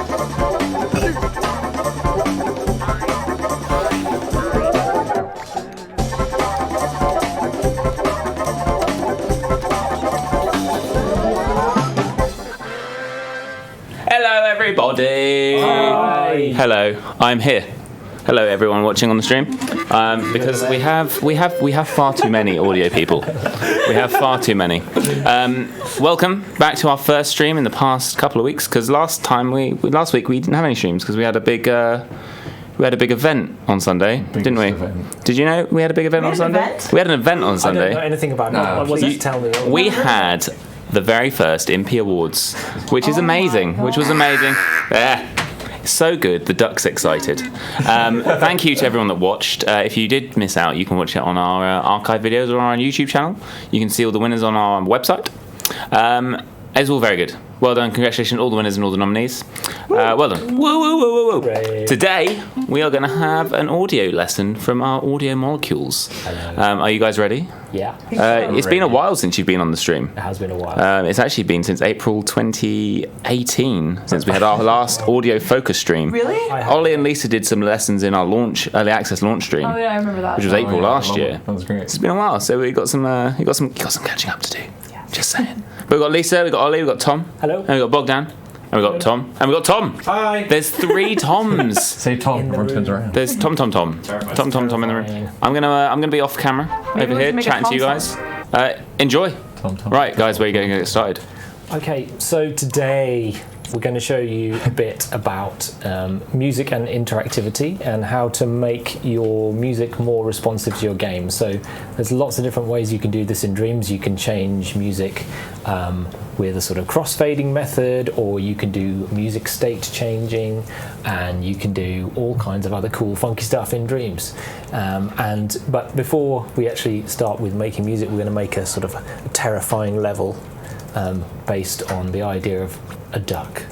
Hello, everybody. Hi. Hello, I'm here. Hello, everyone watching on the stream. Because we have far too many audio people. We have far too many. Welcome back to our first stream in the past couple of weeks. Because last week we didn't have any streams because we had a big event on Sunday, didn't we? Event. Did you know we had a big event on Sunday? Event? We had an event on Sunday. I don't know anything about it. What was it? Tell me. We had the very first Impy Awards, which is amazing. Which was amazing. So good. The duck's excited. Thank you to everyone that watched. If you did miss out, you can watch it on our archive videos or on our YouTube channel. You can see all the winners on our website. It's all very good. Well done. Congratulations to all the winners and all the nominees. Well done. Woo. Today, we are going to have an audio lesson from our audio molecules. Are you guys ready? Yeah. It's been a while since you've been on the stream. It has been a while. It's actually been since April 2018 since we had our last audio focus stream. Really? Ollie and Lisa did some lessons in our early access launch stream. Oh yeah, I remember that. Which was April last year. That was great. It's been a while, so we got some catching up to do. Yeah. Just saying. But we've got Lisa, we've got Ollie, we've got Tom. Hello. And we've got Bogdan. And we've got Tom. And we've got Tom. Hi. There's 3 Toms. Say Tom. Everyone turns around. There's Tom in the room. I'm gonna be off camera Maybe over we here should make a chatting to you Tom guys. Enjoy. Tom. Right, guys, where are you going to get started? Okay, so today we're going to show you a bit about music and interactivity and how to make your music more responsive to your game. So there's lots of different ways you can do this in Dreams. You can change music with a sort of crossfading method, or you can do music state changing, and you can do all kinds of other cool funky stuff in Dreams. But before we actually start with making music, we're going to make a sort of a terrifying level based on the idea of a duck.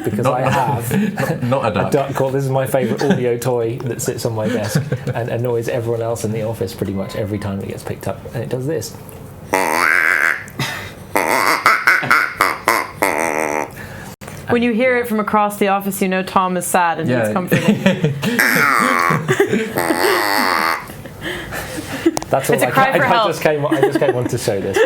Because I have Not a duck. a duck called, this is my favourite audio toy that sits on my desk and annoys everyone else in the office pretty much every time it gets picked up, and it does this. When you hear it from across the office, you know Tom is sad and it's comforting. That's all It's a cry for help. I just came on to show this.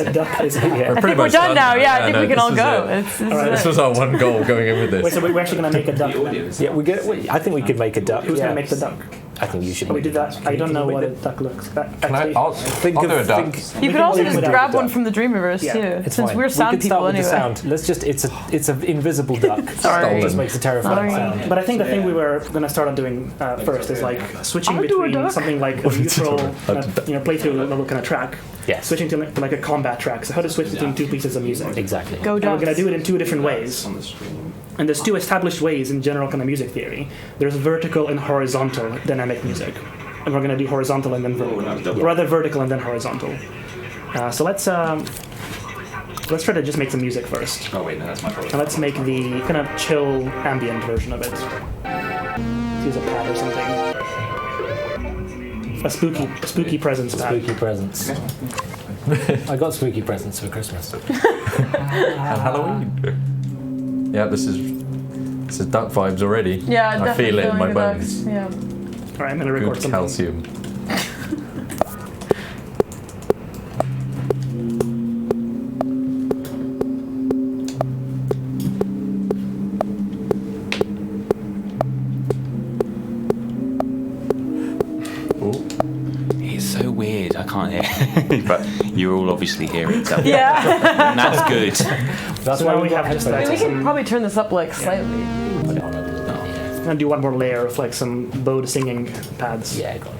The duck is here. I think we're done now. Yeah, I think we can all go. This was our one goal going in with this. Wait, so we're actually going to make a duck then? Yeah, I think we could make a duck. Who's going to make the duck? I think you should. Can we do that? I don't know what a duck looks like. I'll do a duck. You could also just without grab the one duck. from the Dreamiverse Yeah, too, It's since fine. we're sound we could start people with anyway. the sound. Let's just, it's an invisible duck. Sorry. It just makes a terrifying Sorry. sound. But I think the thing we were going to start on doing first is like switching I'll do a between duck. something like a neutral, playthrough level kind of track, Yes. switching to like a combat track. So how to switch between 2 pieces of music. Exactly. Go And we're ducks. going to do it in 2 different ways. And there's 2 established ways in general kind of music theory. There's vertical and horizontal dynamic music. And we're going to do horizontal and then vertical. Rather vertical and then horizontal. So let's try to just make some music first. Oh wait, no, that's my problem. And let's make the kind of chill ambient version of it. Let's use a pad or something. A spooky presents pad. Spooky presents. I got spooky presents for Christmas. And Halloween. Yeah, this is duck vibes already. Yeah, I definitely feel it in my feeling the bones. ducks. Yeah. All right, I'm going to record Good something. calcium. It's so weird, I can't hear. But you're all obviously hearing it. Yeah. And that's good. That's So why now we we have got just headphones. We some- can probably turn this up like slightly. Put it on under the I'm going to do one more layer of like some bowed singing pads. Yeah, go on.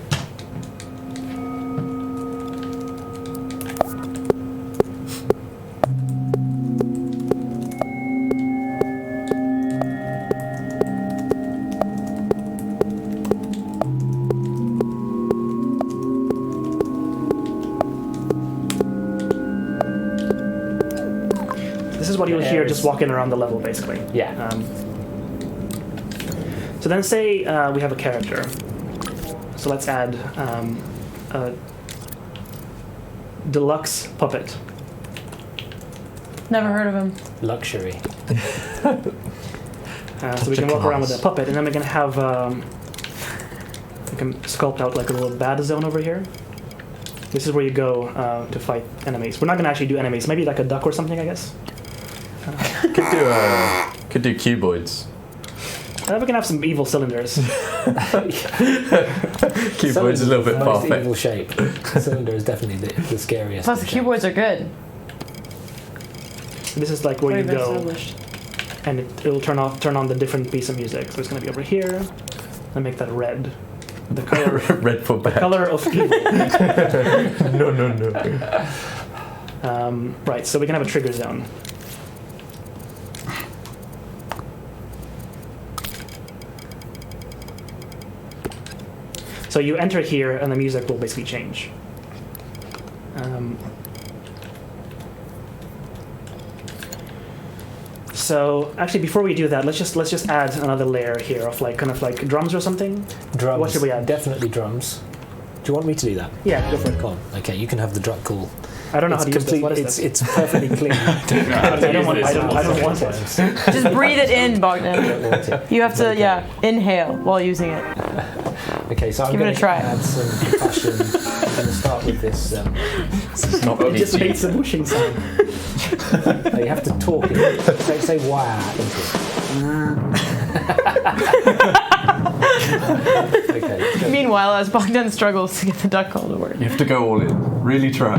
This is what you'll hear just walking around the level, basically. Yeah. So then say we have a character. So let's add a deluxe puppet. Never heard of him. Luxury. So we can walk around with the puppet, and then we can have we can sculpt out like a little bad zone over here. This is where you go to fight enemies. We're not going to actually do enemies. Maybe like a duck or something, I guess. Could do cuboids. We can have some evil cylinders. Cuboids is a little bit most far-fetched. evil shape. Cylinder is definitely the scariest. Plus, the of shapes. cuboids are good. This is like where you Very go, established. and it'll turn on the different piece of music. So it's going to be over here. And make that red. The color, Red for bad. color of evil. No. Right. So we can have a trigger zone. So you enter here, and the music will basically change. So actually, before we do that, let's just add another layer here of like kind of like drums or something. Drums. What should we add? Definitely drums. Do you want me to do that? Yeah, go for it. Come on. Okay, you can have the drum call. I don't know how to use this. What is it's, this? it's perfectly clean. I don't want it. Just breathe it in, Bogdan. Want it. You have to, inhale while using it. Okay, so I'm Give it going a to try. add some percussion. I'm going to start with this. This is not It just PG. makes a whooshing sound. You have to talk it. Say wow into it. Okay. let's go. Meanwhile, as Bogdan struggles to get the duck call to work. You have to go all in. Really try.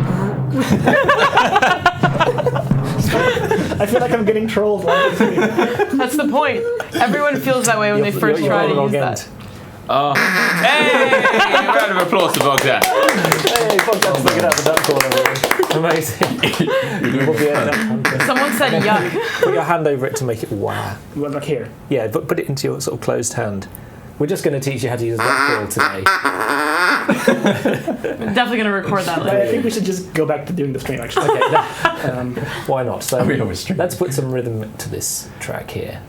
I feel like I'm getting trolled. That's the point. Everyone feels that way when they first You're try on the to wrong use end. that. Oh. Hey! Round of applause to Bogdan. Hey, Bogdan's looking at the duck call over here. Amazing. You will be a duck hunter. Someone said yuck. Put your hand over it to make it wow. Well, look here. Yeah, but put it into your sort of closed hand. We're just going to teach you how to use duck call today. I'm definitely going to record that I later. think we should just go back to doing the stream actually. Okay, why not? So We always stream. let's put some rhythm to this track here.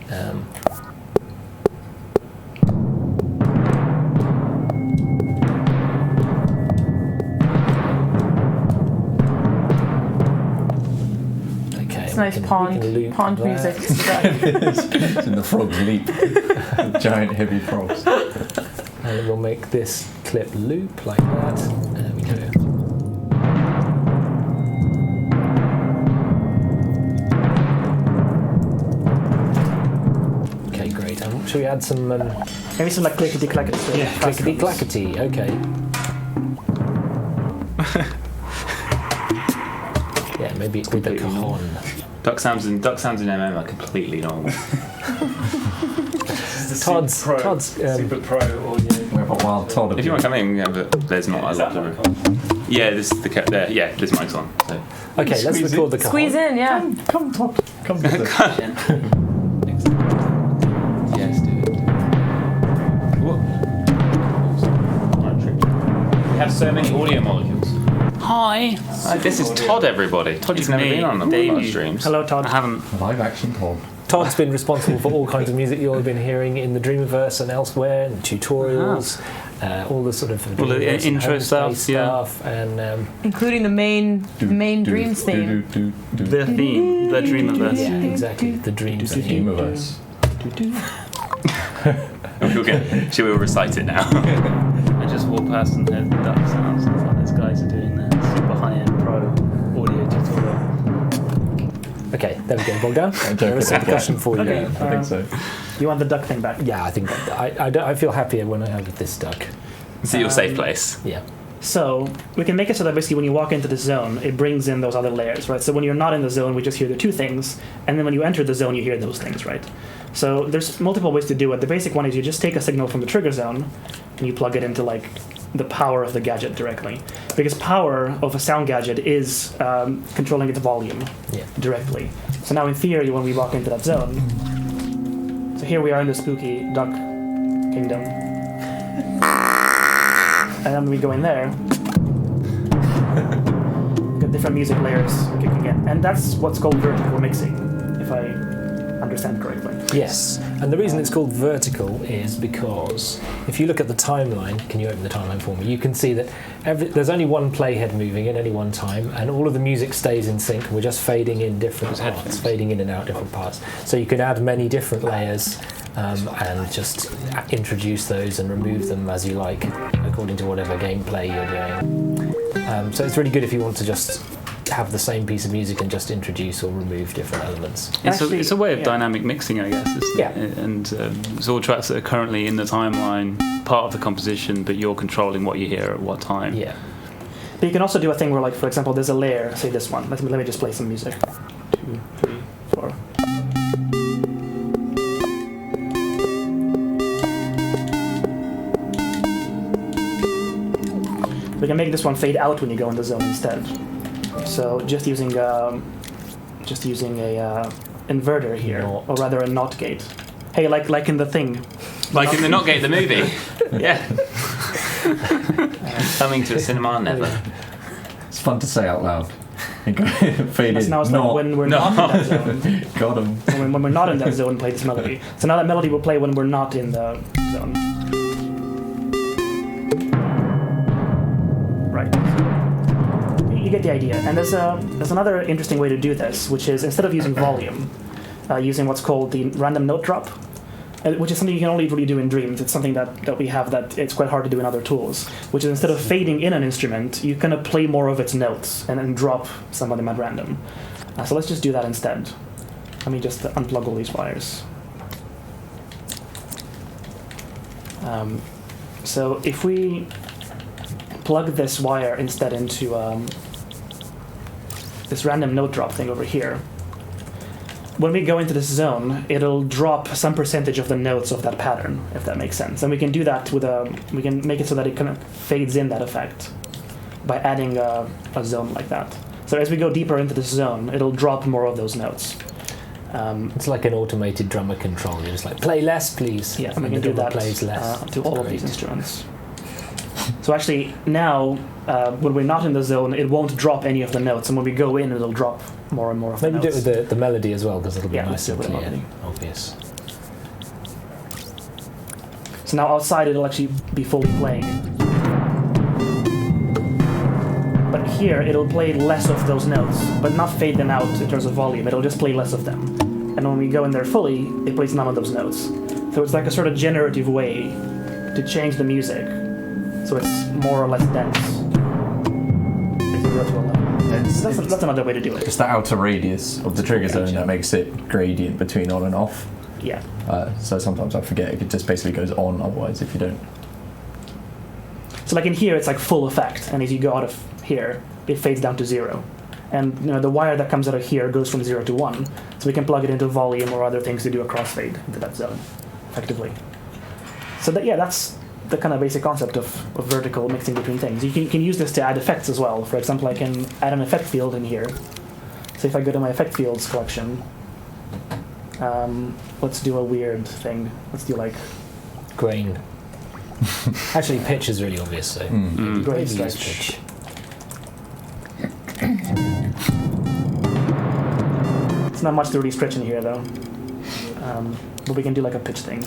Okay, It's nice we can pond loop pond that. music. And the frogs leap. The giant heavy frogs. And we'll make this clip loop like that. There we go. Okay, great. Shall we add some Maybe some like clickety clackety. clickety clackety? Okay. Yeah, maybe with the cajon. Duck sounds in MM are completely normal. Todd's Super Pro audio. We have a wild Todd. If you want to come in, yeah, but there's not a lot of room. Yeah, this mic's on. So. okay, let's Squeeze record the cajon. Squeeze in, yeah. Come, Todd. Come to the Yes, dude. Whoop. We have so many audio molecules. Hi. This is Todd, everybody. Todd, you've never been on the live streams. Hello, Todd. I haven't. Live action Todd. Todd's been responsible for all kinds of music you'll have been hearing in the Dreamiverse and elsewhere, and tutorials, all the sort of All the Dreamiverse and intro Homespace stuff, stuff, and Including the main Dreams theme. The theme, the Dreamiverse. yeah, exactly, the dreams. theme. Dreamiverse. Should we all recite it now? I just walked past and heard the duck sounds and thought these guys are doing their super high-end pro audio tutorial. Okay, there we go, Bogdan. There is some percussion for you. Okay. I think so. You want the duck thing back? Yeah, I think I feel happier when I have this duck. See your safe place. Yeah. So we can make it so that basically when you walk into the zone, it brings in those other layers, right? So when you're not in the zone, we just hear the two things, and then when you enter the zone, you hear those things, right? So there's multiple ways to do it. The basic one is you just take a signal from the trigger zone, and you plug it into like the power of the gadget directly, because power of a sound gadget is controlling its volume directly. So now in theory, when we walk into that zone, so here we are in the spooky duck kingdom. And then we go in there, get different music layers kicking in. And that's what's called vertical mixing, if I understand correctly. Yes, and the reason it's called vertical is because if you look at the timeline, can you open the timeline for me? You can see that there's only one playhead moving at any one time, and all of the music stays in sync. We're just fading in different parts, fading in and out different parts. So you can add many different layers and just introduce those and remove them as you like, according to whatever gameplay you're doing. So it's really good if you want to just have the same piece of music and just introduce or remove different elements. It's a way of yeah. dynamic mixing, I guess, isn't Yeah. it? And it's all tracks that are currently in the timeline, part of the composition, but you're controlling what you hear at what time. Yeah. But you can also do a thing where, like, for example, there's a layer, say this one. Let me just play some music. 2, 3, 4. We can make this one fade out when you go in the zone instead. So just using a inverter here, Not. or rather a NOT gate. Hey, like in the thing. Like in the Not Gate, the movie. Yeah. Coming to a cinema never. It's fun to say out loud. Fade That's in. now it's not. like when we're not in that zone. Got him. When we're not in that zone, play this melody. So now that melody will play when we're not in the zone. Right. You get the idea. And there's another interesting way to do this, which is instead of using volume, using what's called the random note drop, which is something you can only really do in Dreams. It's something that we have that it's quite hard to do in other tools, which is instead of fading in an instrument, you kind of play more of its notes and then drop some of them at random. So let's just do that instead. Let me just unplug all these wires. So if we plug this wire instead into this random note drop thing over here, when we go into this zone, it'll drop some percentage of the notes of that pattern, if that makes sense. And we can do that we can make it so that it kind of fades in that effect by adding a zone like that. So as we go deeper into this zone, it'll drop more of those notes. It's like an automated drummer control. You're just like, play less, please. Yeah, and we and can the do drummer that plays less. to all of these instruments. So actually, now, when we're not in the zone, it won't drop any of the notes, and when we go in, it'll drop more and more of the Maybe do notes. it with the melody as well, because it'll be Yeah, nice let's and do it with clear, melody. obvious. So now outside, it'll actually be fully playing. But here, it'll play less of those notes, but not fade them out in terms of volume. It'll just play less of them. And when we go in there fully, it plays none of those notes. So it's like a sort of generative way to change the music, so it's more or less dense. As you go to a level. That's another way to do it. It's the outer radius of the trigger zone that makes it gradient between on and off. Yeah. So sometimes I forget it just basically goes on otherwise if you don't. So like in here, it's like full effect, and as you go out of here, it fades down to 0. And the wire that comes out of here goes from 0 to 1, so we can plug it into volume or other things to do a crossfade into that zone, effectively. So that's the kind of basic concept of vertical mixing between things. You can use this to add effects as well. For example, I can add an effect field in here. So if I go to my effect fields collection, let's do a weird thing. Let's do like Grain. Actually, pitch is really obvious, so grain maybe use stretch. pitch. It's not much to really stretch in here though. But we can do like a pitch thing.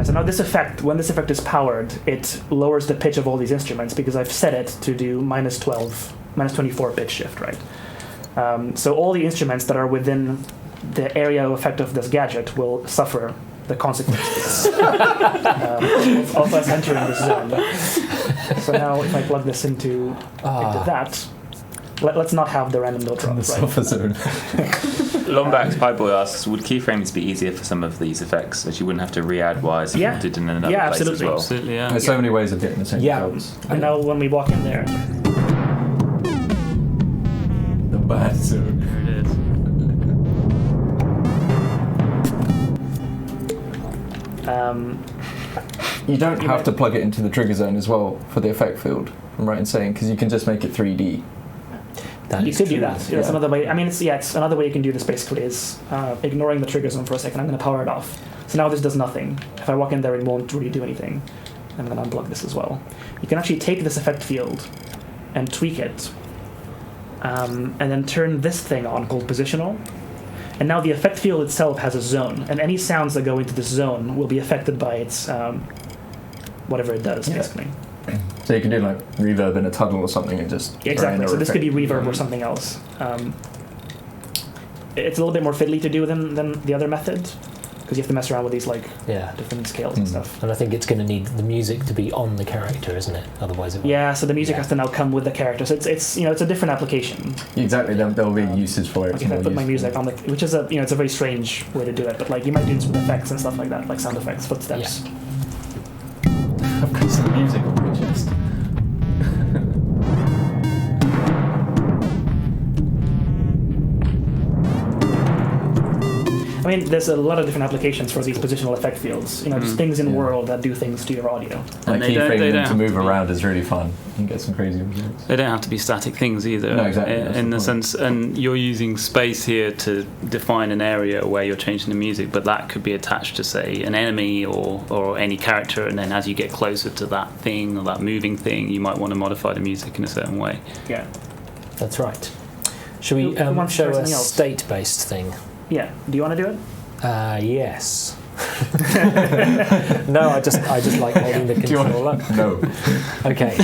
So now this effect, when this effect is powered, it lowers the pitch of all these instruments because I've set it to do minus 24 pitch shift, right? So all the instruments that are within the area of effect of this gadget will suffer the consequences of us entering this zone. So now if I plug this into that, let's not have the random note drop, The right? sofa zone. Longback's Pieboy asks, would keyframes be easier for some of these effects, as you wouldn't have to re-add wires if Yeah. you did in another Yeah, place as absolutely. well? Absolutely, yeah. There's so many ways of getting the same Yeah. results. And now when we walk in there, The bad zone. There it is. You don't have to plug it into the trigger zone as well for the effect field, I'm right in saying, because you can just make it 3D. That you is could do true. that. That's another way. I mean, it's another way you can do this basically is ignoring the trigger zone for a second. I'm going to power it off. So now this does nothing. If I walk in there, it won't really do anything. I'm going to unplug this as well. You can actually take this effect field and tweak it, and then turn this thing on called positional. And now the effect field itself has a zone, and any sounds that go into this zone will be affected by its whatever it does, basically. So you can do like reverb in a tunnel or something and just Exactly. So this could be reverb or something else. It's a little bit more fiddly to do than the other method, because you have to mess around with these different scales and stuff. And I think it's going to need the music to be on the character, isn't it? Otherwise, it won't. Yeah. So the music has to now come with the character. So it's it's a different application. Exactly. There'll be uses for it. Like if I put my music on which is it's a very strange way to do it, but like you might do this with effects and stuff like that, like sound effects, footsteps. I've got some music on my chest. I mean, there's a lot of different applications for these positional effect fields. Just things in world that do things to your audio. And they don't keyframing them have to move to be- around is really fun. You can get some crazy results. They don't have to be static things either. No, exactly, that's In the the point. sense, and you're using space here to define an area where you're changing the music, but that could be attached to, say, an enemy or any character, and then as you get closer to that thing or that moving thing, you might want to modify the music in a certain way. Yeah. That's right. Should we Who wants to show try a something else? state-based thing? Yeah. Do you want to do it? Yes. No, I just like holding the Do you want- controller. No. Okay.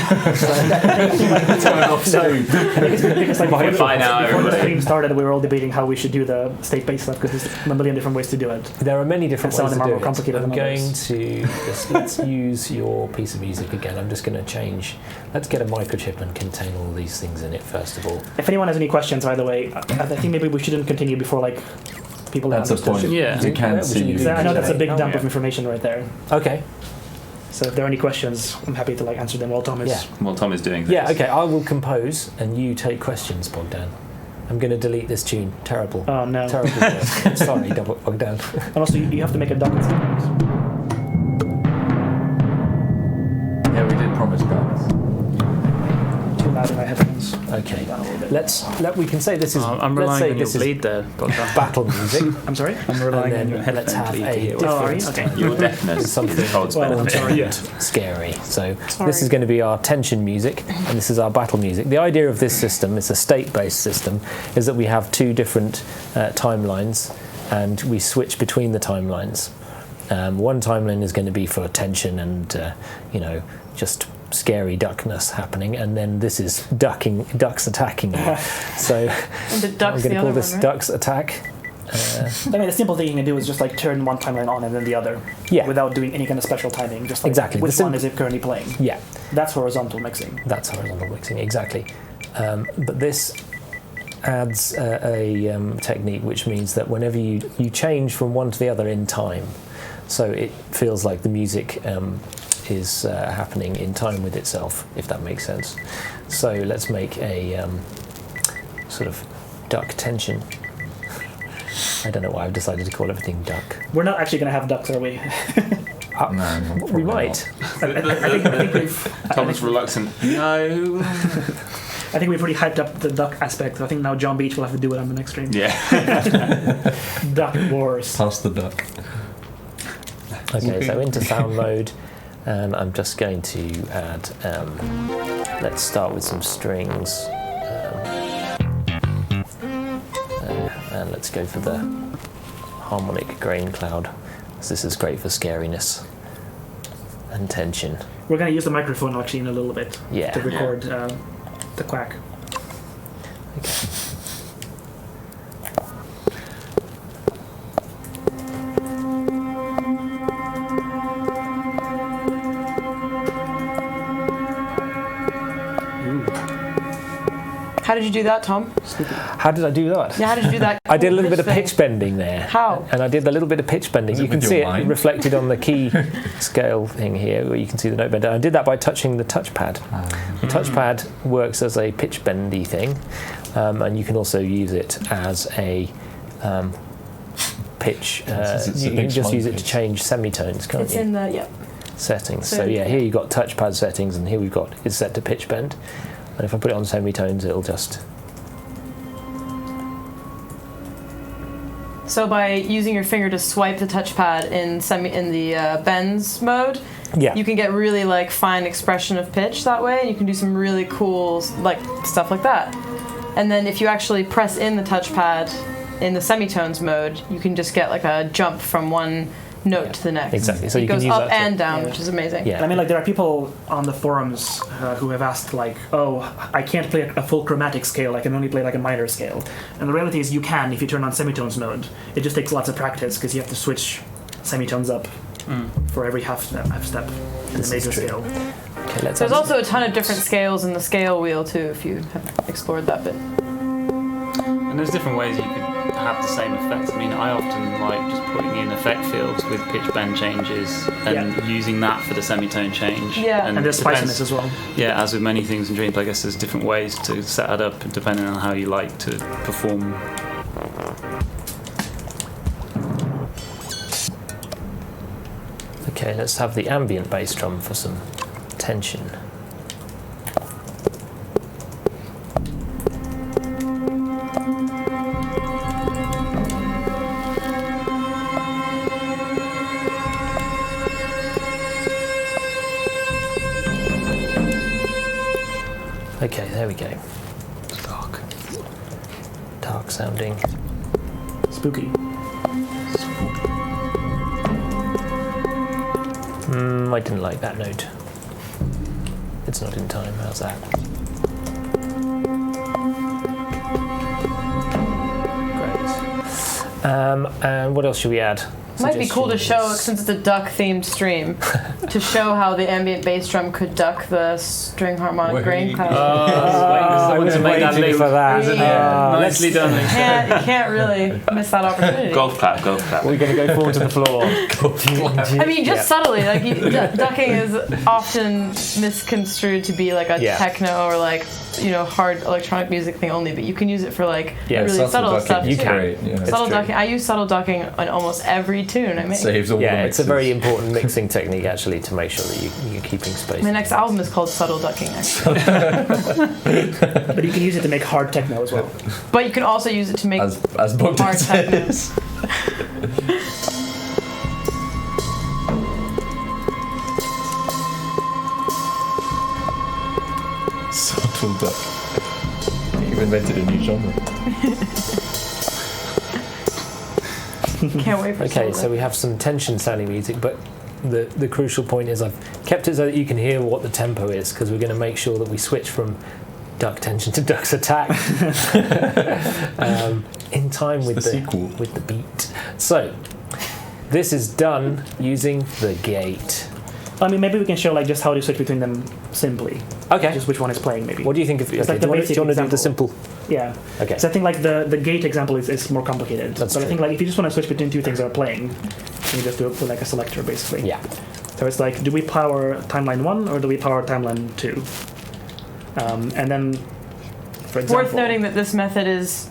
Turn off soon. Because like Bye before now, the everybody. stream started, we were all debating how we should do the state-based stuff because there's a million different ways to do it. There are many different And some ways of them to are do more complicated it. I'm than going others. to let's use your piece of music again. I'm just going to change. Let's get a microchip and contain all these things in it first of all. If anyone has any questions, by the way, I think maybe we shouldn't continue before like people have That's the point. understood. Yeah. You can Yeah, see. we should- I know that's a big Oh, dump yeah. of information right there. Okay. So if there are any questions, I'm happy to answer them while Tom is. Yeah. Well, Tom is doing this. Yeah. Okay. I will compose and you take questions, Bogdan. I'm going to delete this tune. Terrible. Oh no. Terrible. work. Sorry, Bogdan. And also, you have to make a duck. Yeah, we did promise guys. Too loud in my headphones. Okay. Down a little bit. We can say this is. I'm let's relying say on your this is bleed there, Bogdan. battle music. I'm sorry. I'm And relying on then your let's have headphone a bleed here. different Oh, are you? Okay. Your deafness something is Todd's well, benefit. sorry. and scary. So Sorry. this is going to be our tension music, and this is our battle music. The idea of this system, it's a state-based system, is that we have two different timelines, and we switch between the timelines. One timeline is going to be for tension and just scary duckness happening, and then this is ducks attacking you. So And the duck's I'm the going to other call one, this right? ducks attack. I mean, the simple thing you can do is just turn one timeline on and then the other, Yeah. without doing any kind of special timing. Just Exactly. which The one is it currently playing? Yeah. That's horizontal mixing. That's horizontal mixing, exactly. But this adds a technique which means that whenever you change from one to the other in time, so it feels like the music is happening in time with itself, if that makes sense. So let's make a sort of duck tension. I don't know why I've decided to call everything duck. We're not actually going to have ducks, are we? No, We might. I think we've. Tom is reluctant. No. I think we've really hyped up the duck aspect. So I think now John Beach will have to do it on the next stream. Yeah. Duck wars. Pass the duck. Okay, so into sound mode, and I'm just going to add, let's start with some strings, and let's go for the harmonic grain cloud, 'cause this is great for scariness and tension. We're going to use the microphone actually in a little bit Yeah. to record the quack. Okay. How did you do that, Tom? How did I do that? Yeah, how did you do that? I did a little bit of thing? pitch bending there. How? And I did a little bit of pitch bending. Was it You can with see your it mind? reflected on the key scale thing here, where you can see the note bender. I did that by touching the touchpad. The touchpad works as a pitch bendy thing, and you can also use it as a pitch. Yes, it's a You can big just use it to pitch. change semitones, can't It's you? in the, yeah. Settings. So- So yeah, here you've got touchpad settings, and here we've got it's set to pitch bend. And if I put it on semitones, it'll just So by using your finger to swipe the touchpad in the bends mode, yeah. you can get really fine expression of pitch that way, and you can do some really cool stuff like that. And then if you actually press in the touchpad in the semitones mode, you can just get like a jump from one note to the next. Exactly. So it you can goes use up that to- and down, Yeah. which is amazing. Yeah. I mean, like, there are people on the forums who have asked, like, oh, I can't play a full chromatic scale, I can only play, like, a minor scale. And the reality is you can if you turn on semitones mode. It just takes lots of practice, because you have to switch semitones up for every half step in the major scale. Okay, let's There's have- also a ton of different scales in the scale wheel, too, if you have explored that bit. And there's different ways you could have the same effects. I mean, I often like just putting in effect fields with pitch bend changes and using that for the semitone change. Yeah. And there's depends- spiciness as well. Yeah, as with many things in Dreams, I guess there's different ways to set it up depending on how you like to perform. Okay, let's have the ambient bass drum for some tension. Okay, there we go. Dark. Dark sounding. Spooky. I didn't like that note. It's not in time. How's that? Great. And what else should we add? Might be cool to show, Suggestions? since it's a duck-themed stream, to show how the ambient bass drum could duck the string harmonic grain pattern. I was waiting for that. Yeah. Nicely done. Can't really miss that opportunity. Golf clap, golf clap. We're going to go forward to the floor. I mean, just subtly, like ducking is often misconstrued to be like a techno or like hard electronic music thing only, but you can use it for like really subtle stuff You too. can. Subtle ducking. I use subtle ducking on almost every tune I make. Saves all the Yeah, it's a mixes. very important mixing technique actually to make sure that you're keeping space. My next album is called Subtle Ducking, actually. But you can use it to make hard techno as well. But you can also use it to make as Bogdan hard techno. says. Subtle duck. You've invented a new genre. Can't wait for Okay, Subtle so we have some tension sounding music, but the crucial point is I've kept it so that you can hear what the tempo is, because we're going to make sure that we switch from duck tension to duck's attack in time with the sequel. with the beat. So this is done using the gate. I mean, maybe we can show like just how to switch between them simply. Okay. Just which one is playing, maybe. What do you think of? It's Okay, like do the you want to do the basic simple? Yeah. Okay. So I think like the gate example is more complicated. That's but I true. think like if you just want to switch between two things that are playing, you just do it with like a selector basically. Yeah. So it's like, do we power timeline 1 or do we power timeline 2? And then, for example, Worth noting that this method is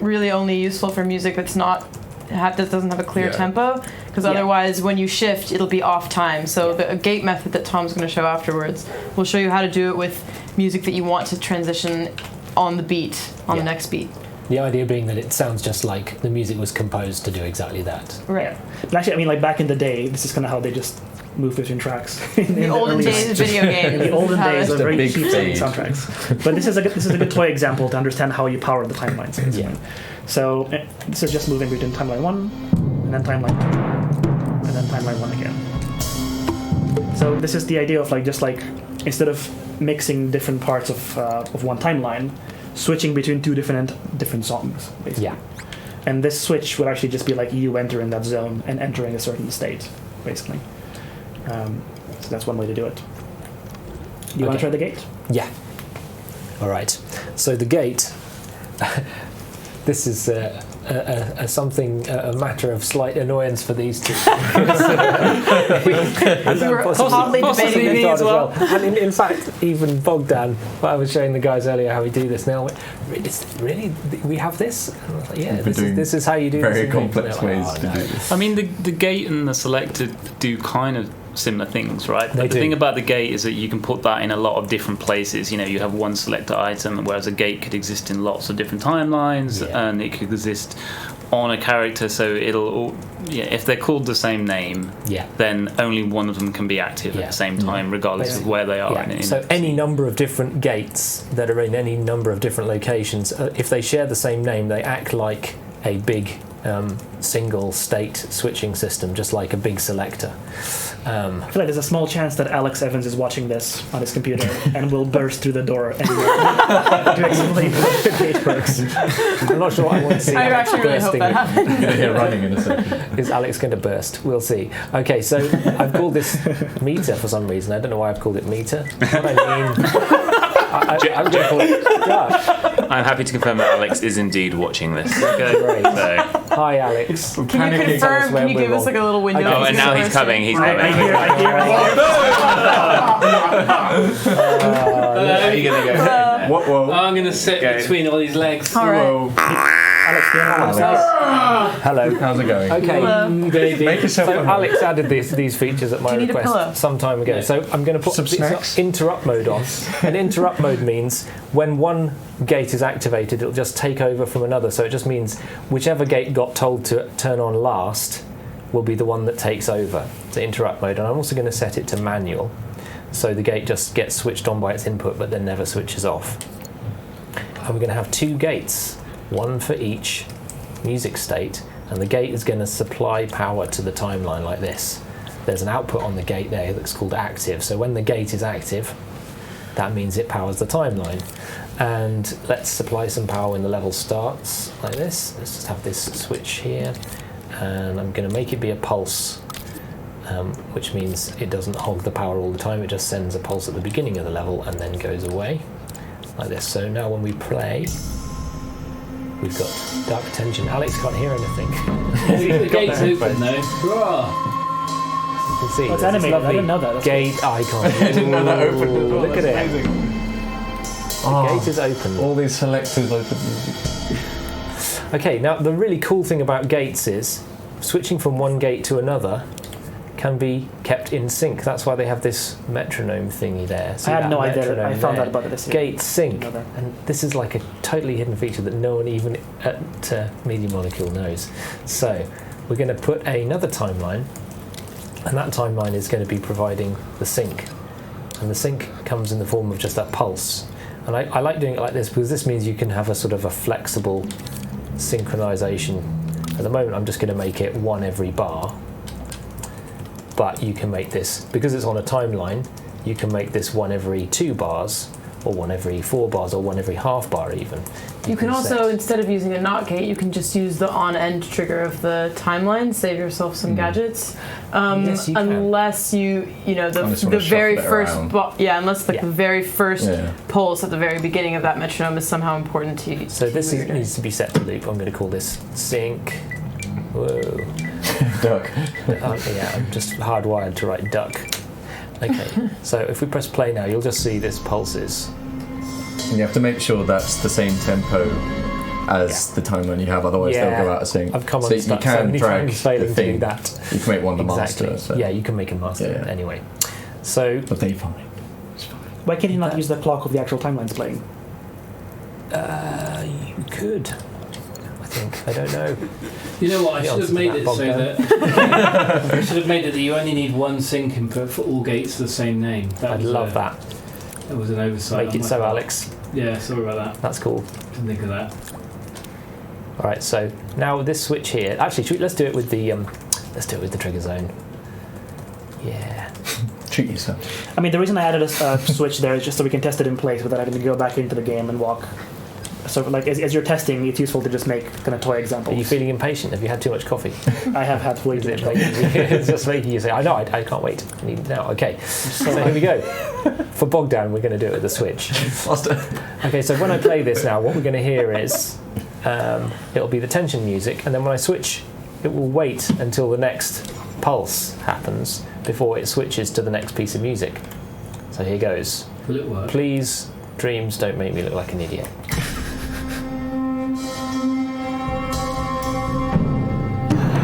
really only useful for music that's that doesn't have a clear tempo, because otherwise when you shift it'll be off time. So the gate method that Tom's going to show afterwards will show you how to do it with music that you want to transition on the beat, on the next beat. The idea being that it sounds just like the music was composed to do exactly that. Right. Yeah. And actually, I mean, like back in the day, this is kind of how they just moved between tracks. In The olden early- days of video games. In the olden How days it- of Just a very big cheap fade. soundtracks. But this is a good toy example to understand how you power the timelines. Basically. Yeah. So this is just moving between timeline 1 and then timeline 2 and then timeline 1 again. So this is the idea of like just like instead of mixing different parts of one timeline, switching between two different songs, basically. Yeah. And this switch would actually just be like you entering that zone and entering a certain state, basically. So that's one way to do it. You want to try the gate? Yeah. All right. So the gate. This is a matter of slight annoyance for these two. We were hotly debating me this. as well. And in fact, even Bogdan, I was showing the guys earlier how we do this now. Really, we have this? And I was like, yeah, this is how you do very this. complex And they're like, ways to do this. I mean, the gate and the selector do kind of similar things, right? They But the do. thing about the gate is that you can put that in a lot of different places. You have one selector item, whereas a gate could exist in lots of different timelines, and it could exist on a character. So if they're called the same name, then only one of them can be active at the same time, regardless of where they are. Yeah. So any number of different gates that are in any number of different locations, if they share the same name, they act like a big single state switching system, just like a big selector. I feel like there's a small chance that Alex Evans is watching this on his computer and will burst through the door and to explain how the gate works. I'm not sure what I want to see. I Alex actually really hope bursting. that happens. You're going to hear running in a second. Is Alex going to burst? We'll see. Okay, so I've called this meter for some reason. I don't know why I've called it meter. What I mean, I'm going to call it duck. I'm happy to confirm that Alex is indeed watching this. Okay, great. So. Hi, Alex. Can you confirm? Can you give us like a little window? Oh, and now he's coming. He's coming. I hear. Are you gonna go? Whoa. I'm going to sit between all these legs. All right. Whoa. Alex, do you want to Hello. How's it going? Okay. Baby. Make yourself So Alex added these features at my Do you need a pillow? request some time ago. Yeah. So I'm going to put Some this snacks? interrupt mode on. And interrupt mode means when one gate is activated, it'll just take over from another. So it just means whichever gate got told to turn on last will be the one that takes over. It's interrupt mode. And I'm also going to set it to manual. So the gate just gets switched on by its input, but then never switches off. And we're going to have 2 gates, one for each music state, and the gate is going to supply power to the timeline like this. There's an output on the gate there that's called active. So when the gate is active, that means it powers the timeline. And let's supply some power when the level starts like this. Let's just have this switch here, and I'm going to make it be a pulse, which means it doesn't hold the power all the time. It just sends a pulse at the beginning of the level and then goes away like this. So now when we play, we've got dark tension. Alex can't hear anything. The gate's open though. Hurrah! You can see Oh, it's there's this animated. I lovely didn't know that. That's gate icon. I didn't know that opened as well. Look at That's it. amazing. The gate is open. All these selectors open music. Okay, now the really cool thing about gates is switching from one gate to another can be kept in sync. That's why they have this metronome thingy there. See I had that no idea. metronome I found there? out about this. Gate sync. Know that. And this is like a totally hidden feature that no one even at Media Molecule knows. So we're going to put another timeline, and that timeline is going to be providing the sync. And the sync comes in the form of just that pulse. And I like doing it like this because this means you can have a sort of a flexible synchronization. At the moment I'm just going to make it one every bar, but you can make this, because it's on a timeline, you can make this one every 2 bars, or one every 4 bars, or one every half bar even. You can also, set. instead of using a NOT gate, you can just use the on-end trigger of the timeline, save yourself some gadgets. Yes, you can. Unless you know, Unless the you wanna very shuffle it first, around. unless the very first Yeah. pulse at the very beginning of that metronome is somehow important to you. So this needs to be set to loop. I'm going to call this sync. Whoa. Duck. Yeah, I'm just hardwired to write duck. Okay, so if we press play now, you'll just see this pulses. And you have to make sure that's the same tempo as the timeline you have, otherwise they'll go out of sync. I've come so on you stuck so can many drag times failing the to thing. do that. You can make one the Exactly. master. So. Yeah, you can make a master Yeah. anyway. So But they fine. Why can't you not use the clock of the actual timeline's playing? you could. I think. I don't know. You know what? I The should have answer to made that, it so Bogdan. that I should have made it that you only need one sync input for all gates of the same name. I'd love that. That was an oversight. Make on it my so, part. Alex. Yeah, sorry about that. That's cool. Didn't think of that. All right. So now with this switch here, actually, let's do it with the trigger zone. Yeah. Treat yourself. I mean, the reason I added a switch there is just so we can test it in place without having to go back into the game and walk. So, like, as you're testing, it's useful to just make kind of toy Are examples. you feeling impatient? Have you had too much coffee? I have had way too much coffee. It's just making you say, I know, I can't wait. I need it now. Okay, so here we go. For Bogdan, we're going to do it with the switch. Okay, so when I play this now, what we're going to hear is it'll be the tension music, and then when I switch, it will wait until the next pulse happens before it switches to the next piece of music. So here goes. Will it work? Please, dreams don't make me look like an idiot.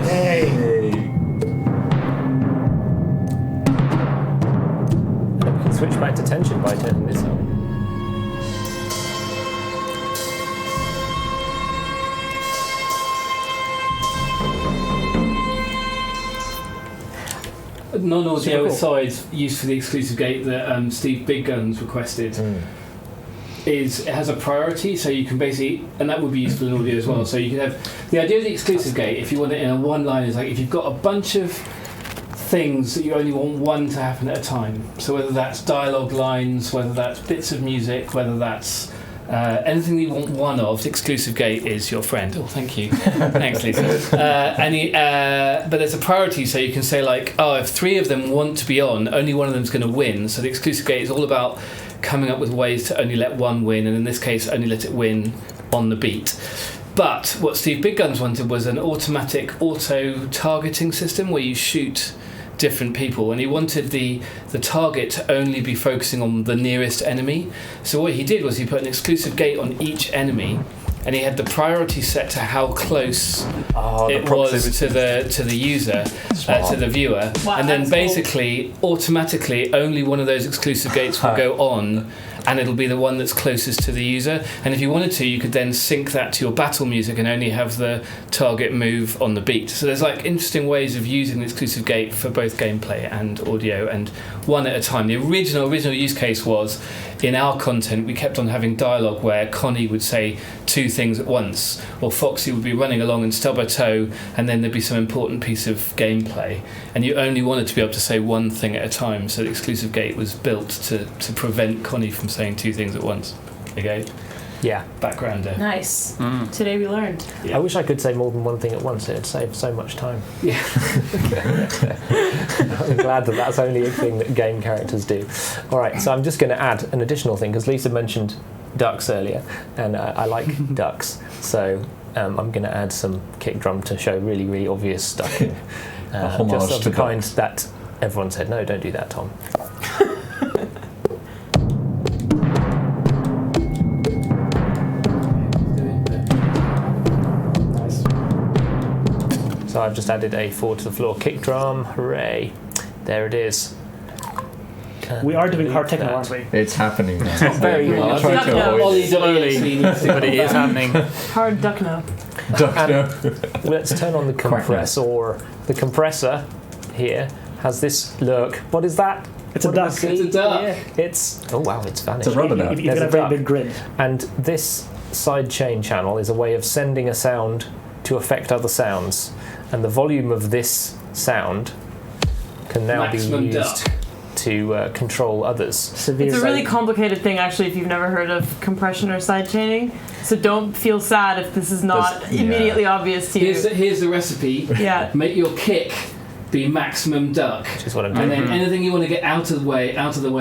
Hey! And then we can switch back to tension by turning this on. Non-audio Super cool. aside, used for the exclusive gate that Steve Big Guns requested. is it has a priority, so you can basically, and that would be useful in audio as well. So you can have the idea of the exclusive gate. If you want it in a one line, is like if you've got a bunch of things that you only want one to happen at a time. So whether that's dialogue lines, whether that's bits of music, whether that's anything that you want one of, the exclusive gate is your friend. Oh, thank you. Thanks, Lisa. But there's a priority, so you can say like, oh, if 3 of them want to be on, only one of them's going to win. So the exclusive gate is all about coming up with ways to only let one win, and in this case, only let it win on the beat. But what Steve Big Guns wanted was an automatic auto-targeting system where you shoot different people, and he wanted the target to only be focusing on the nearest enemy. So what he did was he put an exclusive gate on each enemy, and he had the priority set to how close it was to the user, to the viewer. Wow, and then that's basically automatically only one of those exclusive gates will go on, and it'll be the one that's closest to the user. And if you wanted to, you could then sync that to your battle music and only have the target move on the beat. So there's like interesting ways of using the exclusive gate for both gameplay and audio, and one at a time. The original use case was, in our content, we kept on having dialogue where Connie would say 2 things at once, or Foxy would be running along and stub her toe, and then there'd be some important piece of gameplay, and you only wanted to be able to say one thing at a time. So the exclusive gate was built to prevent Connie from saying 2 things at once. Okay? Yeah. Backgrounder. Nice. Today we learned. Yeah. I wish I could say more than one thing at once. It'd save so much time. Yeah. I'm glad that that's only a thing that game characters do. All right, so I'm just going to add an additional thing, because Lisa mentioned ducks earlier, and I like ducks. So I'm going to add some kick drum to show really, really obvious ducking. Just of the kind that everyone said, no, don't do that, Tom. So I've just added a 4 to the floor kick drum. Hooray! There it is. We are doing hard techno, aren't we? It's happening now. It's not very I'll hard. try to No. avoid it. Slowly, but it is happening. Hard duck now. Let's turn on the compressor. The compressor here has this look. What is that? It's a What do we duck. see? It's a duck. Yeah, it's oh wow, it's vanished. It's a rubber duck. You've There's got a a very duck. big grid. And this sidechain channel is a way of sending a sound to affect other sounds, and the volume of this sound can now Maximum be used duck. to control others. Severe. It's a really complicated thing, actually, if you've never heard of compression or sidechaining. So don't feel sad if this is not There's- yeah. immediately obvious to you. Here's the recipe. Yeah. Make your kick be maximum duck. Which is what I'm And doing. then anything you want to get out of the way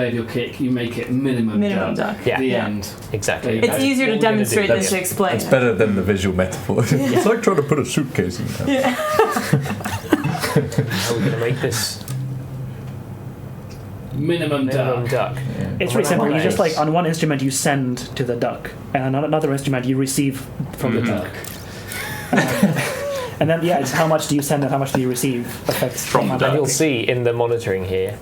of your kick, you make it minimum duck. Yeah. The Yeah. end. Exactly. It's Okay. easier to What we're gonna demonstrate do- than to explain. It's better than the visual metaphor. It's like trying to put a suitcase in there. Yeah. How are we going to make this Minimum minimum duck. duck? It's really simple. You just Nice. like on one instrument you send to the duck, and on another instrument you receive from the duck. And then it's how much do you send and how much do you receive affects From the the And you'll duck. see in the monitoring here.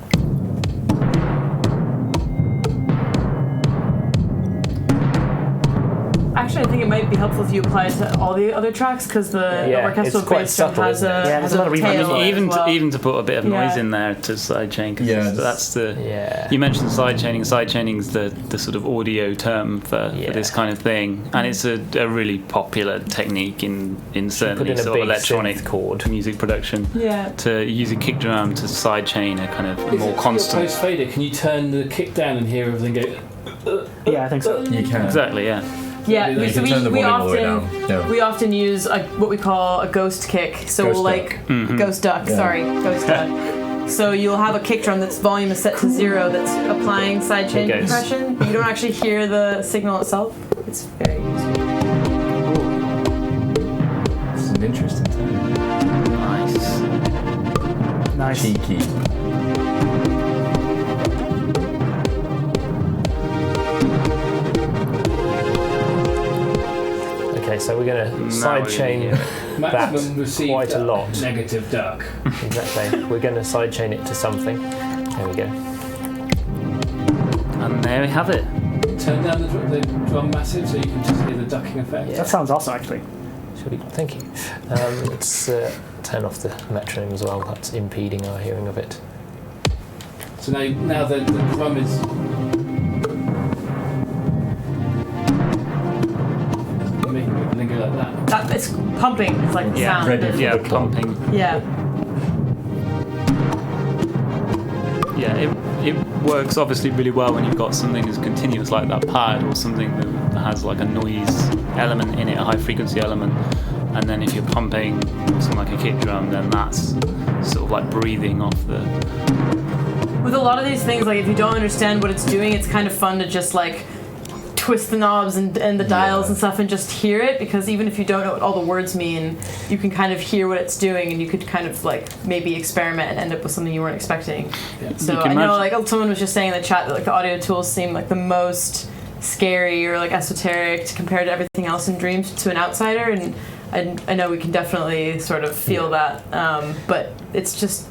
Actually, I think it might be helpful if you apply it to all the other tracks, because the Yeah, orchestral it's quite bass drum subtle, has isn't it? a, Yeah, has there's a lot a of reverb tail as well. as well. Even to put a bit of noise Yeah. in there to sidechain, because Yeah, that's the. Yeah. You mentioned sidechaining. Sidechaining's the sort of audio term for this kind of thing, and it's a really popular technique in Put certainly in a sort of big electronic synth chord. music production. Yeah. To use a kick drum to sidechain a kind of more constant. Post fader, can you turn the kick down and hear everything go? Yeah, I think so. You can. Exactly, yeah. Yeah, You so can turn the we volume all the way often down. Yeah. we often use what we call a ghost kick. So Ghost we'll duck. like ghost duck. Yeah. Sorry, ghost duck. So you'll have a kick drum that's volume is set to 0 that's applying sidechain It goes. compression, but you don't actually hear the signal itself. It's very useful. It's an interesting thing. Nice. Nice. Cheeky. Okay, so we're going to Now sidechain Maximum that received quite a duck, lot. Negative duck. Exactly. We're going to sidechain it to something. There we go. And there we have it. Turn down the drum massive so you can just hear the ducking effect. That sounds awesome, actually. Should we? Thank you. Let's turn off the metronome as well. That's impeding our hearing of it. So now the drum is it's pumping. It's like the sound. ready for Yeah, the club. pumping. Yeah. Yeah, it works obviously really well when you've got something as continuous like that pad, or something that has like a noise element in it, a high frequency element. And then if you're pumping something like a kick drum, then that's sort of like breathing off the... With a lot of these things, like if you don't understand what it's doing, it's kind of fun to just like twist the knobs and the dials and stuff and just hear it, because even if you don't know what all the words mean, you can kind of hear what it's doing, and you could kind of like maybe experiment and end up with something you weren't expecting. Yeah. So I know like someone was just saying in the chat that like the audio tools seem like the most scary or like esoteric compared to everything else in Dreams to an outsider, and I know we can definitely sort of feel that, but it's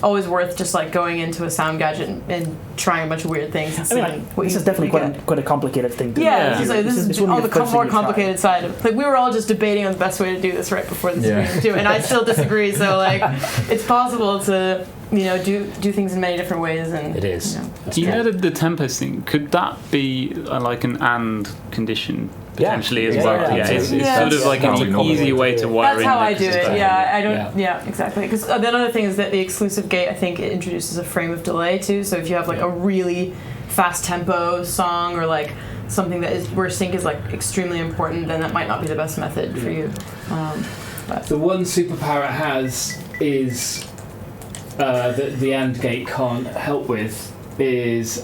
always worth just like going into a sound gadget and trying a bunch of weird things. And I mean, like, this is definitely quite a complicated thing to do. Yeah, this is one on of the first more thing you try. complicated side. Like we were all just debating on the best way to do this right before this stream too, and I still disagree. So like, it's possible to do things in many different ways, and It is. Do you know the tempos thing? Could that be like an and condition potentially as well? Yeah, it's sort of like an easy way to wire that's in. how I do it. Yeah, I don't. Yeah. Yeah, exactly. Because the other thing is that the exclusive gate, I think, it introduces a frame of delay too. So if you have like a really fast tempo song, or like something that is where sync is like extremely important, then that might not be the best method for you. But The one superpower it has is that the AND gate can't help with is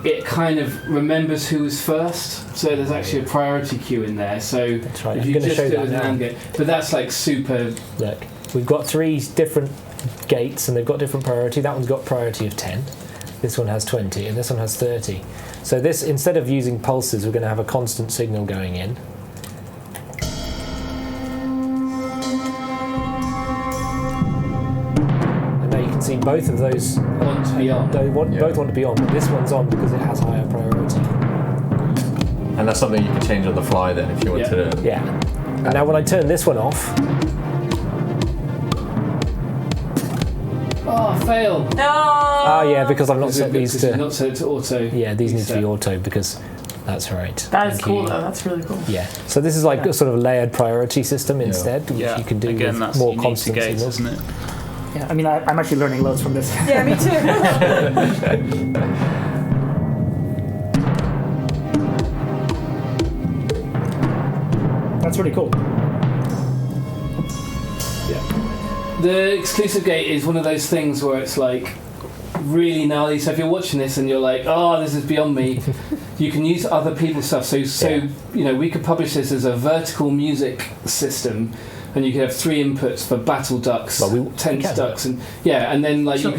it kind of remembers who was first, so there's actually a priority queue in there. So That's right. if I'm you going to just show do it that with an now. AND gate, but that's like super. Look, we've got 3 different gates, and they've got different priority. That one's got priority of 10. This one has 20, and this one has 30. So this, instead of using pulses, we're going to have a constant signal going in. And now you can see both of those Want to be on. both want to be on, but this one's on because it has higher priority. And that's something you can change on the fly then if you want to. Yeah. And now when I turn this one off, Oh, fail! no. yeah, because I've not set these Because it's to. not set to auto. Yeah, these need to be set. auto because that's right. That is Thank cool you. though. That's really cool. Yeah. So this is like a sort of layered priority system instead, which Yeah, you can do again, with that's more unique to constant gates, signals. isn't it? Yeah, I mean, I'm actually learning loads from this. Yeah, me too. That's really cool. The exclusive gate is one of those things where it's like really gnarly. So if you're watching this and you're like, "Oh, this is beyond me," you can use other people's stuff. So we could publish this as a vertical music system, and you could have 3 inputs for battle ducks, Well, tense ducks, and then like you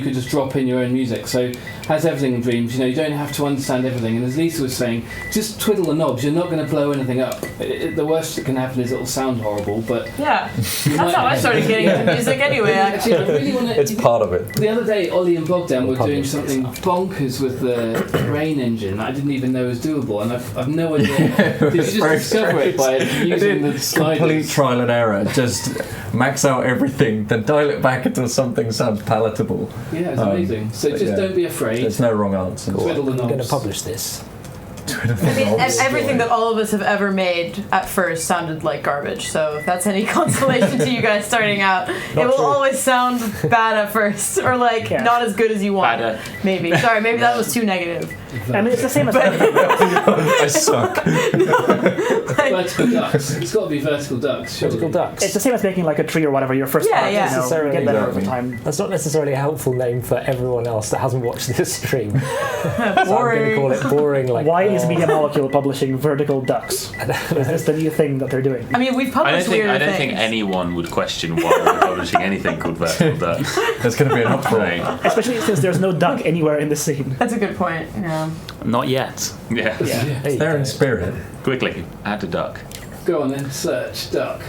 could just drop in your own music. So as everything in Dreams, you don't have to understand everything. And as Lisa was saying, just twiddle the knobs. You're not going to blow anything up. The worst that can happen is it'll sound horrible, but Yeah, that's how I started getting into music anyway. actually, I really want to. It's part of it. The other day, Ollie and Bogdan were doing publish this something bonkers with the rain engine that I didn't even know was doable, and I've no idea. Did you just very discover it by using the sliders? Complete trial and error. Just max out everything, then dial it back until something sounds palatable. Yeah, it's amazing. So but just yeah. don't be afraid. There's no wrong answer. Twiddle the I'm going to knobs. publish this. I mean, everything that all of us have ever made at first sounded like garbage. So if that's any consolation to you guys starting out, it will true. always sound bad at first, or like not as good as you want. Badder. Maybe. Sorry, maybe that was too negative. I mean, it's the same as I suck. Vertical ducks. It's got to be vertical ducks. Surely. Vertical ducks. it's the same as making like a tree or whatever your first Yeah, part. yeah. You get Necessarily. better over Exactly. time. That's not necessarily a helpful name for everyone else that hasn't watched this stream. So I'm going to call it boring. Like Why is Media Molecule publishing vertical ducks? Is this the new thing that they're doing? I mean, we've published weirder I don't things. think anyone would question why we're publishing anything called Vertical Duck. There's going to be an uproar. Right. Especially since there's no duck anywhere in the scene. That's a good point. Yeah. Not yet. Yeah. There you They're go. in spirit. Quickly, add a duck. Go on then. Search duck.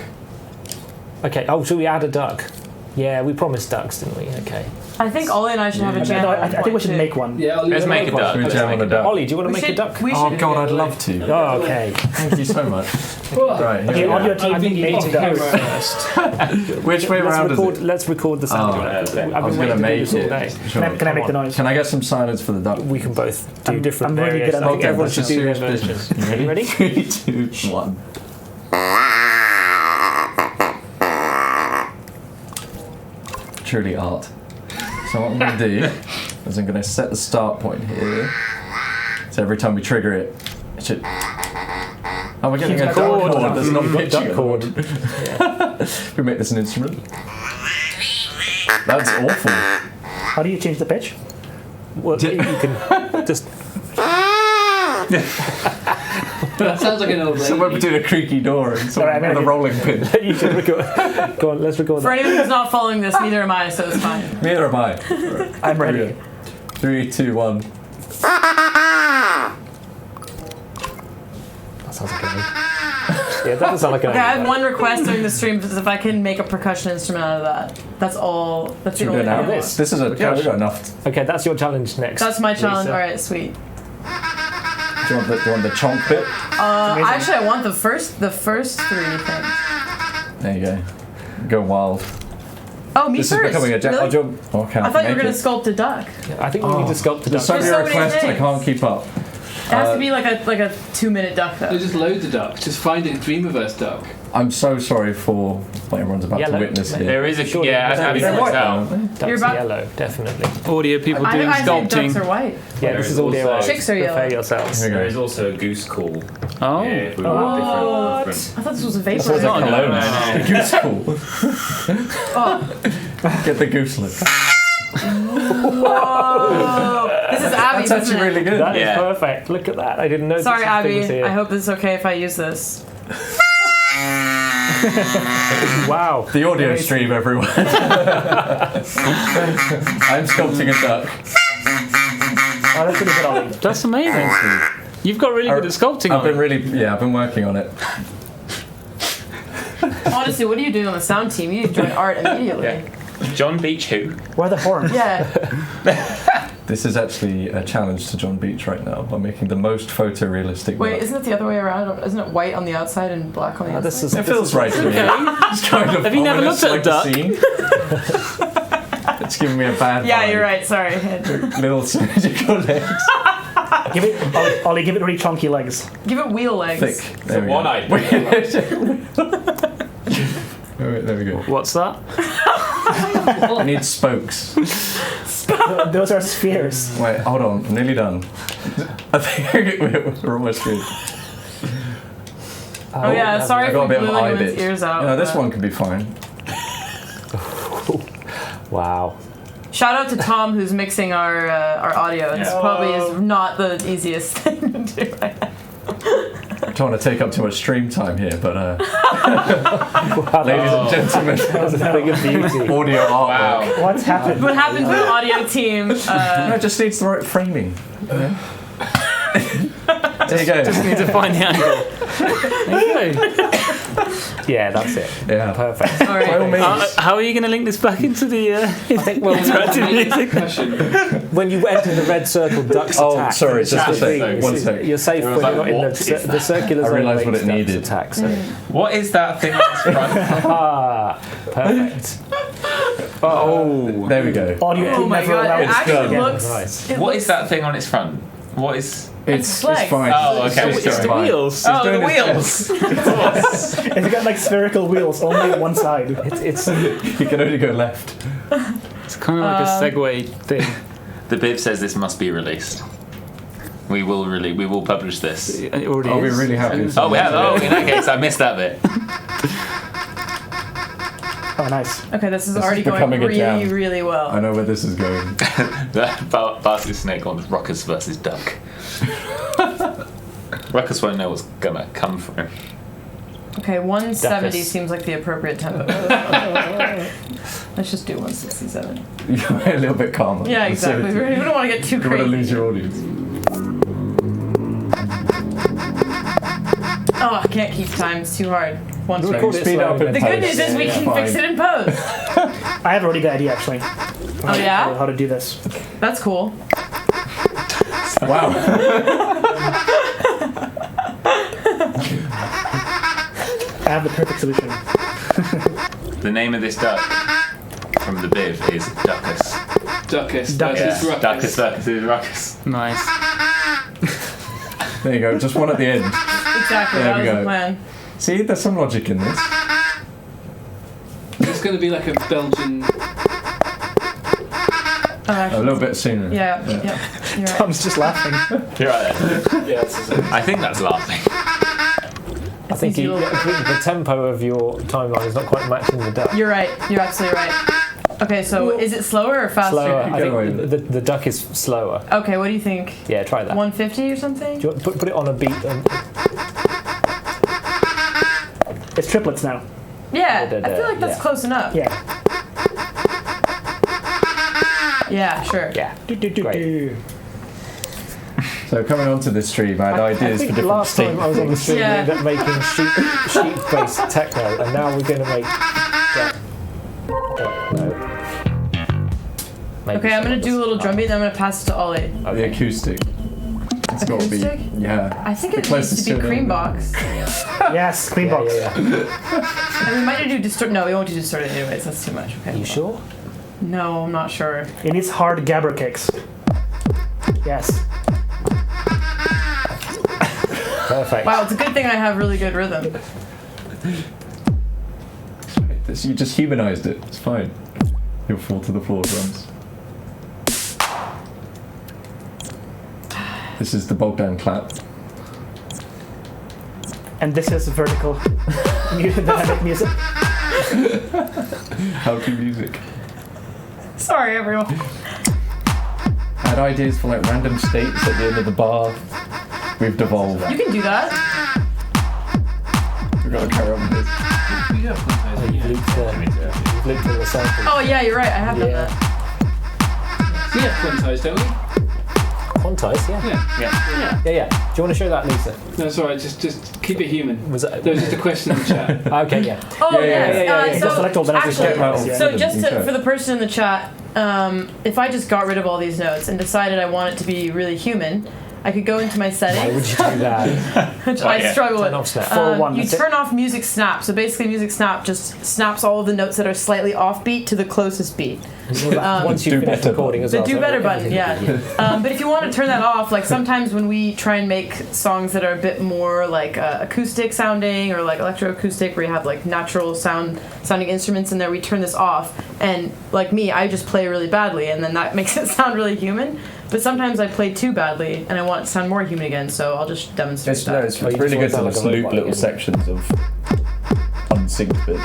Okay. Oh, should we add a duck? Yeah, we promised ducks, didn't we? Okay. I think Ollie and I should have a jam. No, I think we should make one. Yeah, Ollie, Let's you wanna make a duck. Should we Let's jam make on a a duck. duck? Ollie, do you want to make a duck? Oh god, I'd love to. Oh, okay. Thank you so much. Right, Okay, here we on go. your team, you need to go first. Which way around is it? Let's record the sound. Oh, I've I was been going to waiting to do make this all it. day. Sure. Can I make the noise? Can I get some silence for the duck? We can both do different I'm really good variations. at I think making everyone this should is do their serious version. business. You ready? 3, 2, 1. Truly art. So what I'm going to do is I'm going to set the start point here. So every time we trigger it, it should... Oh, we're getting a duck chord that's not pitching. Duck chord. We make this an instrument. That's awful. How do you change the pitch? Well, you can just... That sounds like an old lady. Somewhere between a creaky door and someone with a rolling pin. You should record. Go on, let's record For that. anyone who's not following this, neither am I, so it's fine. Neither am I. I'm ready. 3, 2, 1. That sounds like an egg. Yeah, that doesn't sound like an Okay, I egg. have one request during the stream, is if I can make a percussion instrument out of that. That's all. That's the Should we only do it thing I now? want. This is a... Yeah, we've got enough. Okay, that's your challenge next. That's my challenge. Lisa. All right, sweet. Do you want the chonk bit? Actually, I want the first 3 things. There you go. Go wild. Oh, me This first. is becoming a... Really? Okay, I thought you were going to sculpt a duck. I think we need to sculpt the There's duck. so many There's so many requests, I things. can't keep up. It has to be like a 2-minute duck though. There's just loads of ducks. Just find a Dreamiverse duck. I'm so sorry for what everyone's about Yellow. to witness here. There is a Surely as Abby they're points white, out. Ducks You're are about- yellow, definitely. Audio people I doing think ducks are sculpting. white. Yeah, this is audio art. Chicks are yellow. Prepare yourselves. Here we There go. is also a goose call. Oh. If we What? want I thought this was a vapor. Sounds like No, cologne. no, no. Goose cool. Oh. Get the goose look. Whoa. This is Abby's, That's isn't actually it? really good. That is Yeah. perfect. Look at that. I didn't know. Sorry, Abby. Here. I hope this is okay if I use this. Wow. The audio stream, everyone. I'm sculpting a duck. Oh, that's really good, Ollie. That's amazing. You've got really good at sculpting. I've been Ollie. really, I've been working on it. Honestly, what are you doing on the sound team? You join art immediately. Yeah. John Beach who? Where are the horns? Yeah. This is actually a challenge to John Beach right now. I'm making the most photorealistic Wait, duck. isn't it the other way around? Isn't it white on the outside and black on the This inside? is. It feels right to me. It's kind of Have you never ominous, looked at a like the scene. It's giving me a bad Yeah, vibe. you're right. Sorry. Little symmetrical legs. Give it, Ollie, give it really chunky legs. Give it wheel legs. Thick. There we go. One-eyed. There we go. What's that? I need spokes. Those are spheres. Wait, hold on. I'm nearly done. I think we're almost good. Oh yeah, sorry I got for a bit of gluing eye his bit. ears out. No, this but- one could be fine. Wow. Shout out to Tom who's mixing our audio. This probably is not the easiest thing to do right now. I don't want to take up too much stream time here, but ladies and gentlemen, That's a thing of beauty. audio artwork. Wow. What's happened? What happens with the audio team? No, it just needs the right framing. You know? There you go. Need to find the angle. There you go. Yeah, that's it. Yeah. Perfect. All By all right. means. How are you going to link this back into the interactive music? When you enter the red circle, ducks Oh, attack. sorry, just a sec. Thing, One sec. You're safe when was you're like, not in what is the circular I zone. realised what makes it ducks needed. Attack, so. What is that thing on its front? Ah, perfect. Oh. There we go. Audio Oh team my never god! It allowed. It's actually done. looks. Nice. It What looks- is that thing on its front? What is? It's legs. fine. Oh, okay. It's It's the fine. wheels. Oh, doing the his wheels. It's got like spherical wheels, only on one side. It's You can only go left. It's kind of like a Segway thing. The bib says this must be released. We will publish this. It already I'll be is. really happy. Oh, we have. Oh, in that case, I missed that bit. Oh, nice. Okay, this is This already is going becoming a really, jam. really well. I know where this is going. Basket snake on Ruckus versus Duck. Ruckus won't know what's gonna come for him. Okay, 170 Duckus. seems like the appropriate tempo. Let's just do 167. You're a little bit calmer. Yeah, exactly. We don't want to get too You don't want to lose crazy. your audience. Oh, I can't keep time. It's too hard. One Record second. it Speed it up slowly. in The good news is we Yeah, can fine. fix it in post. I have a really good idea, actually. Oh yeah, how to do this. that's cool. Wow. I have the perfect solution. The name of this duck from the Biv is Duckus. Duckus. Duckus. Ruckus. Duckus versus Ruckus. Nice. There you go. Just one at the end. Exactly, There that we was go. the plan. See, there's some logic in this. It's going to be like a Belgian. A little bit sooner. Yeah. You're right. Tom's just laughing. You're right there. Yeah, it's I think that's laughing. I think easy the tempo of your timeline is not quite matching the duck. You're right. You're absolutely right. Okay, so is it slower or faster? Slower. I Get away think with the duck is slower. Okay, what do you think? Yeah, try that. 150 or something? Do you want, put it on a beat. It's triplets now. Yeah, I feel like that's Yeah. close enough. Yeah. Yeah, sure. Yeah. Do. So coming onto this stream, I had I ideas for think different last time I was on the stream, Yeah. we ended up making sheep-based techno, and now we're going to make. Okay, I'm gonna do a little drum beat, then I'm gonna pass it to Ollie. The acoustic. It's got to be. Acoustic? Yeah. I think The it needs closest to be to cream the- box. Yes, clean box. And we might do distort. No, we won't do distorted anyways. That's too much. Okay. Are you sure? No, I'm not sure. It needs hard gabber kicks. Yes. Perfect. Wow, it's a good thing I have really good rhythm. You just humanized it. It's fine. You'll fall to the floor drums. This is the Bogdan clap. And this is vertical dynamic music. How to music. Sorry, everyone. I had ideas for like random states at the end of the bar. We've devolved. You can do that. We've got to carry on with this. You've looped in the sample. Oh yeah, you're right. I have done Yeah. that. We have quantized, don't we? Quantize, yeah. Yeah. Yeah. Do you want to show that, Lisa? No, it's alright, just keep it human. Was that? There was just a question in the chat. Okay, yeah. Oh Yeah, yes. yeah. So Just select all the next actually, Get them out of so rhythm, just okay. for the person in the chat, if I just got rid of all these notes and decided I want it to be really human, I could go into my Why would settings, you do that? which Oh, I yeah. struggle Turn with. off snap. 401, You that's it. turn off music snap. So basically, music snap just snaps all of the notes that are slightly offbeat to the closest beat. Once you Do finish better recording as The well. do so better button, everything- yeah. But if you want to turn that off, like sometimes when we try and make songs that are a bit more like acoustic sounding or like electroacoustic, where you have like natural sounding instruments in there, we turn this off. And like me, I just play really badly, and then that makes it sound really human. But sometimes I play too badly, and I want it to sound more human again. So I'll just demonstrate It's, that. no, it's Oh, you really good just to want to just sound like a loop robot little again. sections of unsynced bit.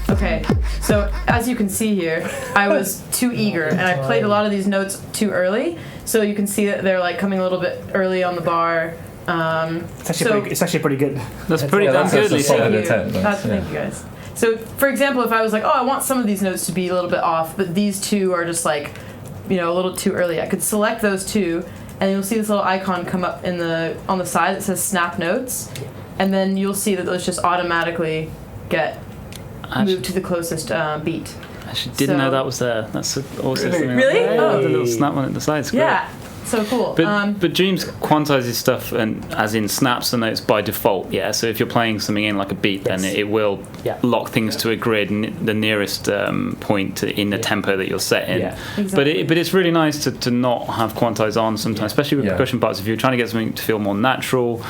Okay, so as you can see here, I was too eager, and I played a lot of these notes too early. So you can see that they're like coming a little bit early on the bar. It's actually pretty good. That's pretty Yeah, damn that's good, a Lisa. solid Thank you. attempt. That's- Thank you guys. So, for example, if I was like, oh, I want some of these notes to be a little bit off, but these two are just like, a little too early, I could select those two, and you'll see this little icon come up on the side that says Snap Notes, and then you'll see that those just automatically get moved to the closest beat. I actually didn't know that was there. That's awesome. Really? Oh, Oh. the little snap one at the side. It's great. Yeah, so cool. But Dreams quantizes stuff and as in snaps the notes by default. Yeah. So if you're playing something in like a beat, then Yes. it will Yeah. lock things to a grid, the nearest point in the tempo that you're set in. Yeah. Exactly. But it's really nice to not have quantize on sometimes, especially with Yeah. percussion parts. If you're trying to get something to feel more natural,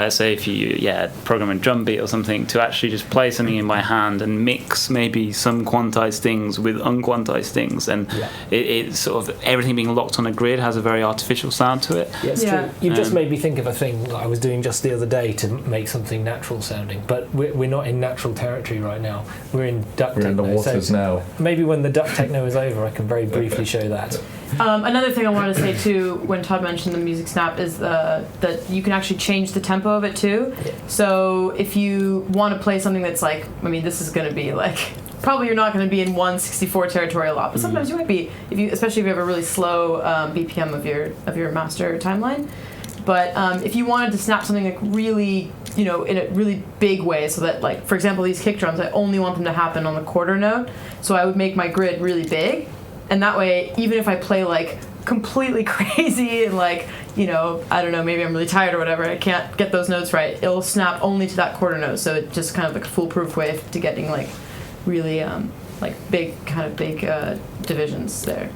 say if you program a drum beat or something, to actually just play something in by hand and mix maybe some quantized things with unquantized things, and it sort of everything being locked on a grid has a very artificial sound to it. Yeah, it's Yeah. true. You've just Um, made me think of a thing that I was doing just the other day to make something natural sounding, but we're not in natural territory right now. We're in duck We're in the techno. waters So now. maybe when the duck techno is over, I can very briefly show that. Another thing I wanted to say too, when Todd mentioned the music snap, is that you can actually change the tempo of it too. Yeah. So if you want to play something that's like, this is going to be like, probably you're not going to be in 164 territory a lot, but sometimes you might be, especially if you have a really slow BPM of your master timeline. But if you wanted to snap something like really, in a really big way, so that like, for example, these kick drums, I only want them to happen on the quarter note. So I would make my grid really big, and that way, even if I play like completely crazy and like, you know, I don't know, maybe I'm really tired or whatever, I can't get those notes right, it'll snap only to that quarter note. So it's just kind of like a foolproof way to getting like really like big divisions there.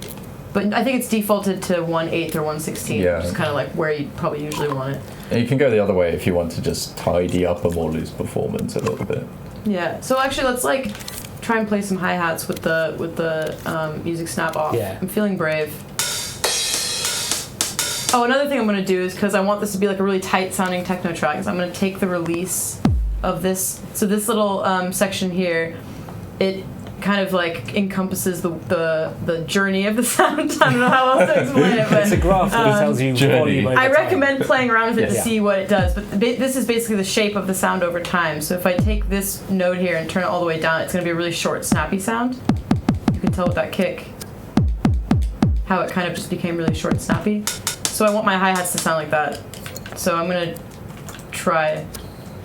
But I think it's defaulted to 1/8 or 1/16, which is kind of like where you probably usually want it. And you can go the other way if you want to just tidy up a more loose performance a little bit. Yeah. So actually, let's like try and play some hi-hats with the music snap off. Yeah. I'm feeling brave. Oh, another thing I'm going to do is, because I want this to be like a really tight sounding techno track, is I'm going to take the release of this. So this little section here, it kind of like encompasses the journey of the sound. I don't know how else to explain it, but It's a graph that tells you volume over I time. recommend playing around with it to Yeah. see what it does. But this is basically the shape of the sound over time. So if I take this note here and turn it all the way down, it's going to be a really short, snappy sound. You can tell with that kick how it kind of just became really short and snappy. So I want my hi-hats to sound like that. So I'm going to try.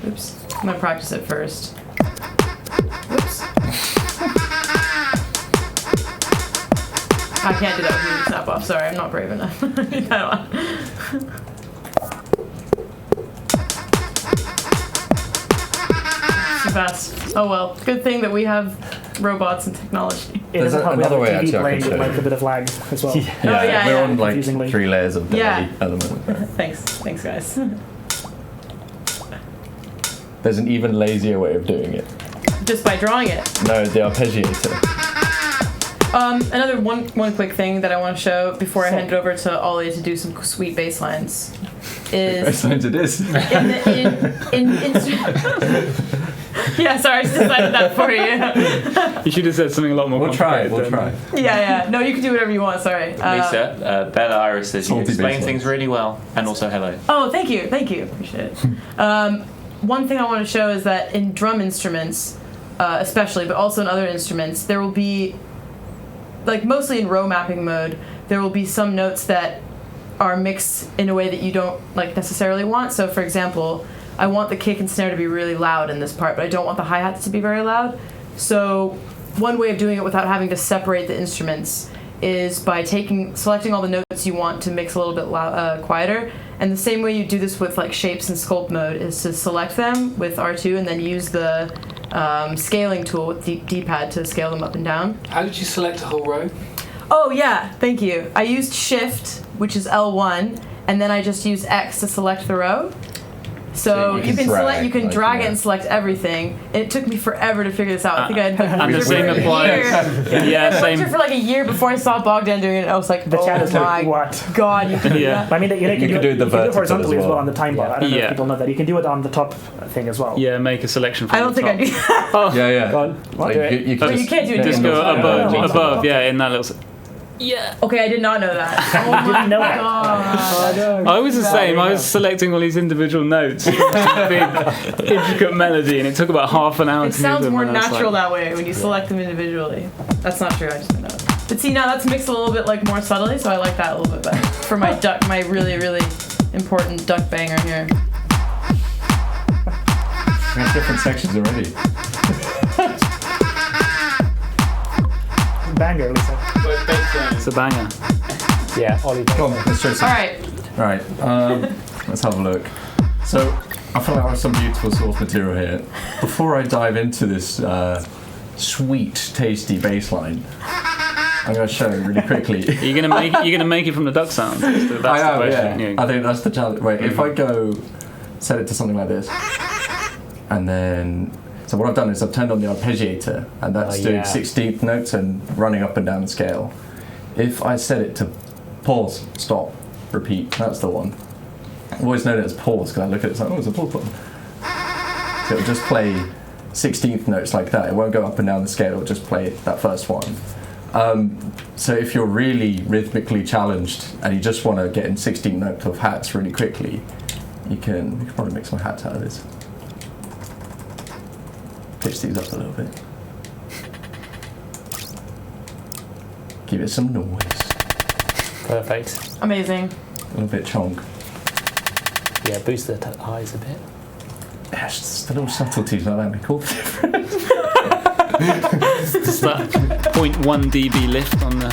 Oops. I'm going to practice it first. Whoops. I can't do that with music snap off. Sorry, I'm not brave enough. Too fast. Oh well. Good thing that we have robots and technology. It There's doesn't help we have another way a TV actually I playing can with show like you. a bit of lag as well. Yeah, we're yeah. on like Confusingly. 3 layers of delay Yeah. at the moment. Thanks guys. There's an even lazier way of doing it. Just by drawing it. No, the arpeggiator. Another one quick thing that I want to show before I hand it over to Ollie to do some sweet bass lines is Sometimes it is. yeah, sorry, I just decided that for you. You should have said something a lot more We'll try. complicated then. Yeah. No, you can do whatever you want. Sorry. Lisa, Bella Iris says you Salty explain bass things really well, and also hello. Oh, thank you. Appreciate it. One thing I want to show is that in drum instruments, especially, but also in other instruments, there will be, like mostly in row mapping mode, there will be some notes that are mixed in a way that you don't like necessarily want. So, for example, I want the kick and snare to be really loud in this part, but I don't want the hi-hats to be very loud. So, one way of doing it without having to separate the instruments is by selecting all the notes you want to mix a little bit quieter. And the same way you do this with like shapes and sculpt mode is to select them with R2 and then use the scaling tool with D-pad to scale them up and down. How did you select a whole row? Oh yeah, thank you. I used Shift, which is L1, and then I just used X to select the row. So you can drag it and select everything. It took me forever to figure this out. I think I had been And the same applies. Yeah, I same. worked for like a year before I saw Bogdan doing it. I was like, The chat is my like, what? God, you can do Yeah. that. I mean, you can do the it vertical horizontally as as well well on the time bar. I don't know Yeah. if people know that. You can do it on the top thing as well. Yeah, make a selection from I don't the think I top. do that. Oh, Yeah. Go on. Like, Do it. you But you can't do it. just No, go no, no, above, no, no. above, yeah, in that little... Okay, I did not know that. Oh my didn't know that. God. I was the same. I was selecting all these individual notes, big intricate melody, and it took about half an hour It to move sounds them. more and I was natural like, that way when you select them individually. That's not true. I just didn't know. But see, now that's mixed a little bit like more subtly, so I like that a little bit better for my my really important duck banger here. We have different sections already. Banger, Lisa. It's a banger. Yeah, Ollie. Come on, let's show some. All right. Right, let's have a look. So, I feel like I have some beautiful source material here. Before I dive into this sweet, tasty bass line, I'm going to show you really quickly. Are you gonna make it from the duck sound? That's the I am, question. yeah. I think that's the challenge. Wait, if I go set it to something like this, and then... So what I've done is I've turned on the arpeggiator, and that's doing 16th notes and running up and down the scale. If I set it to pause, stop, repeat, that's the one. I've always known it as pause because I look at it, it's like, oh, it's a pause button. So it'll just play 16th notes like that. It won't go up and down the scale, it'll just play that first one. So if you're really rhythmically challenged and you just want to get in 16 notes of hats really quickly, you can probably make some hats out of this. Pitch these up a little bit. Give it some noise. Perfect. Amazing. A little bit chonk. Yeah, boost the highs a bit. Yeah, it's just the little subtleties like that make all the difference. Just that 0.1 dB lift on the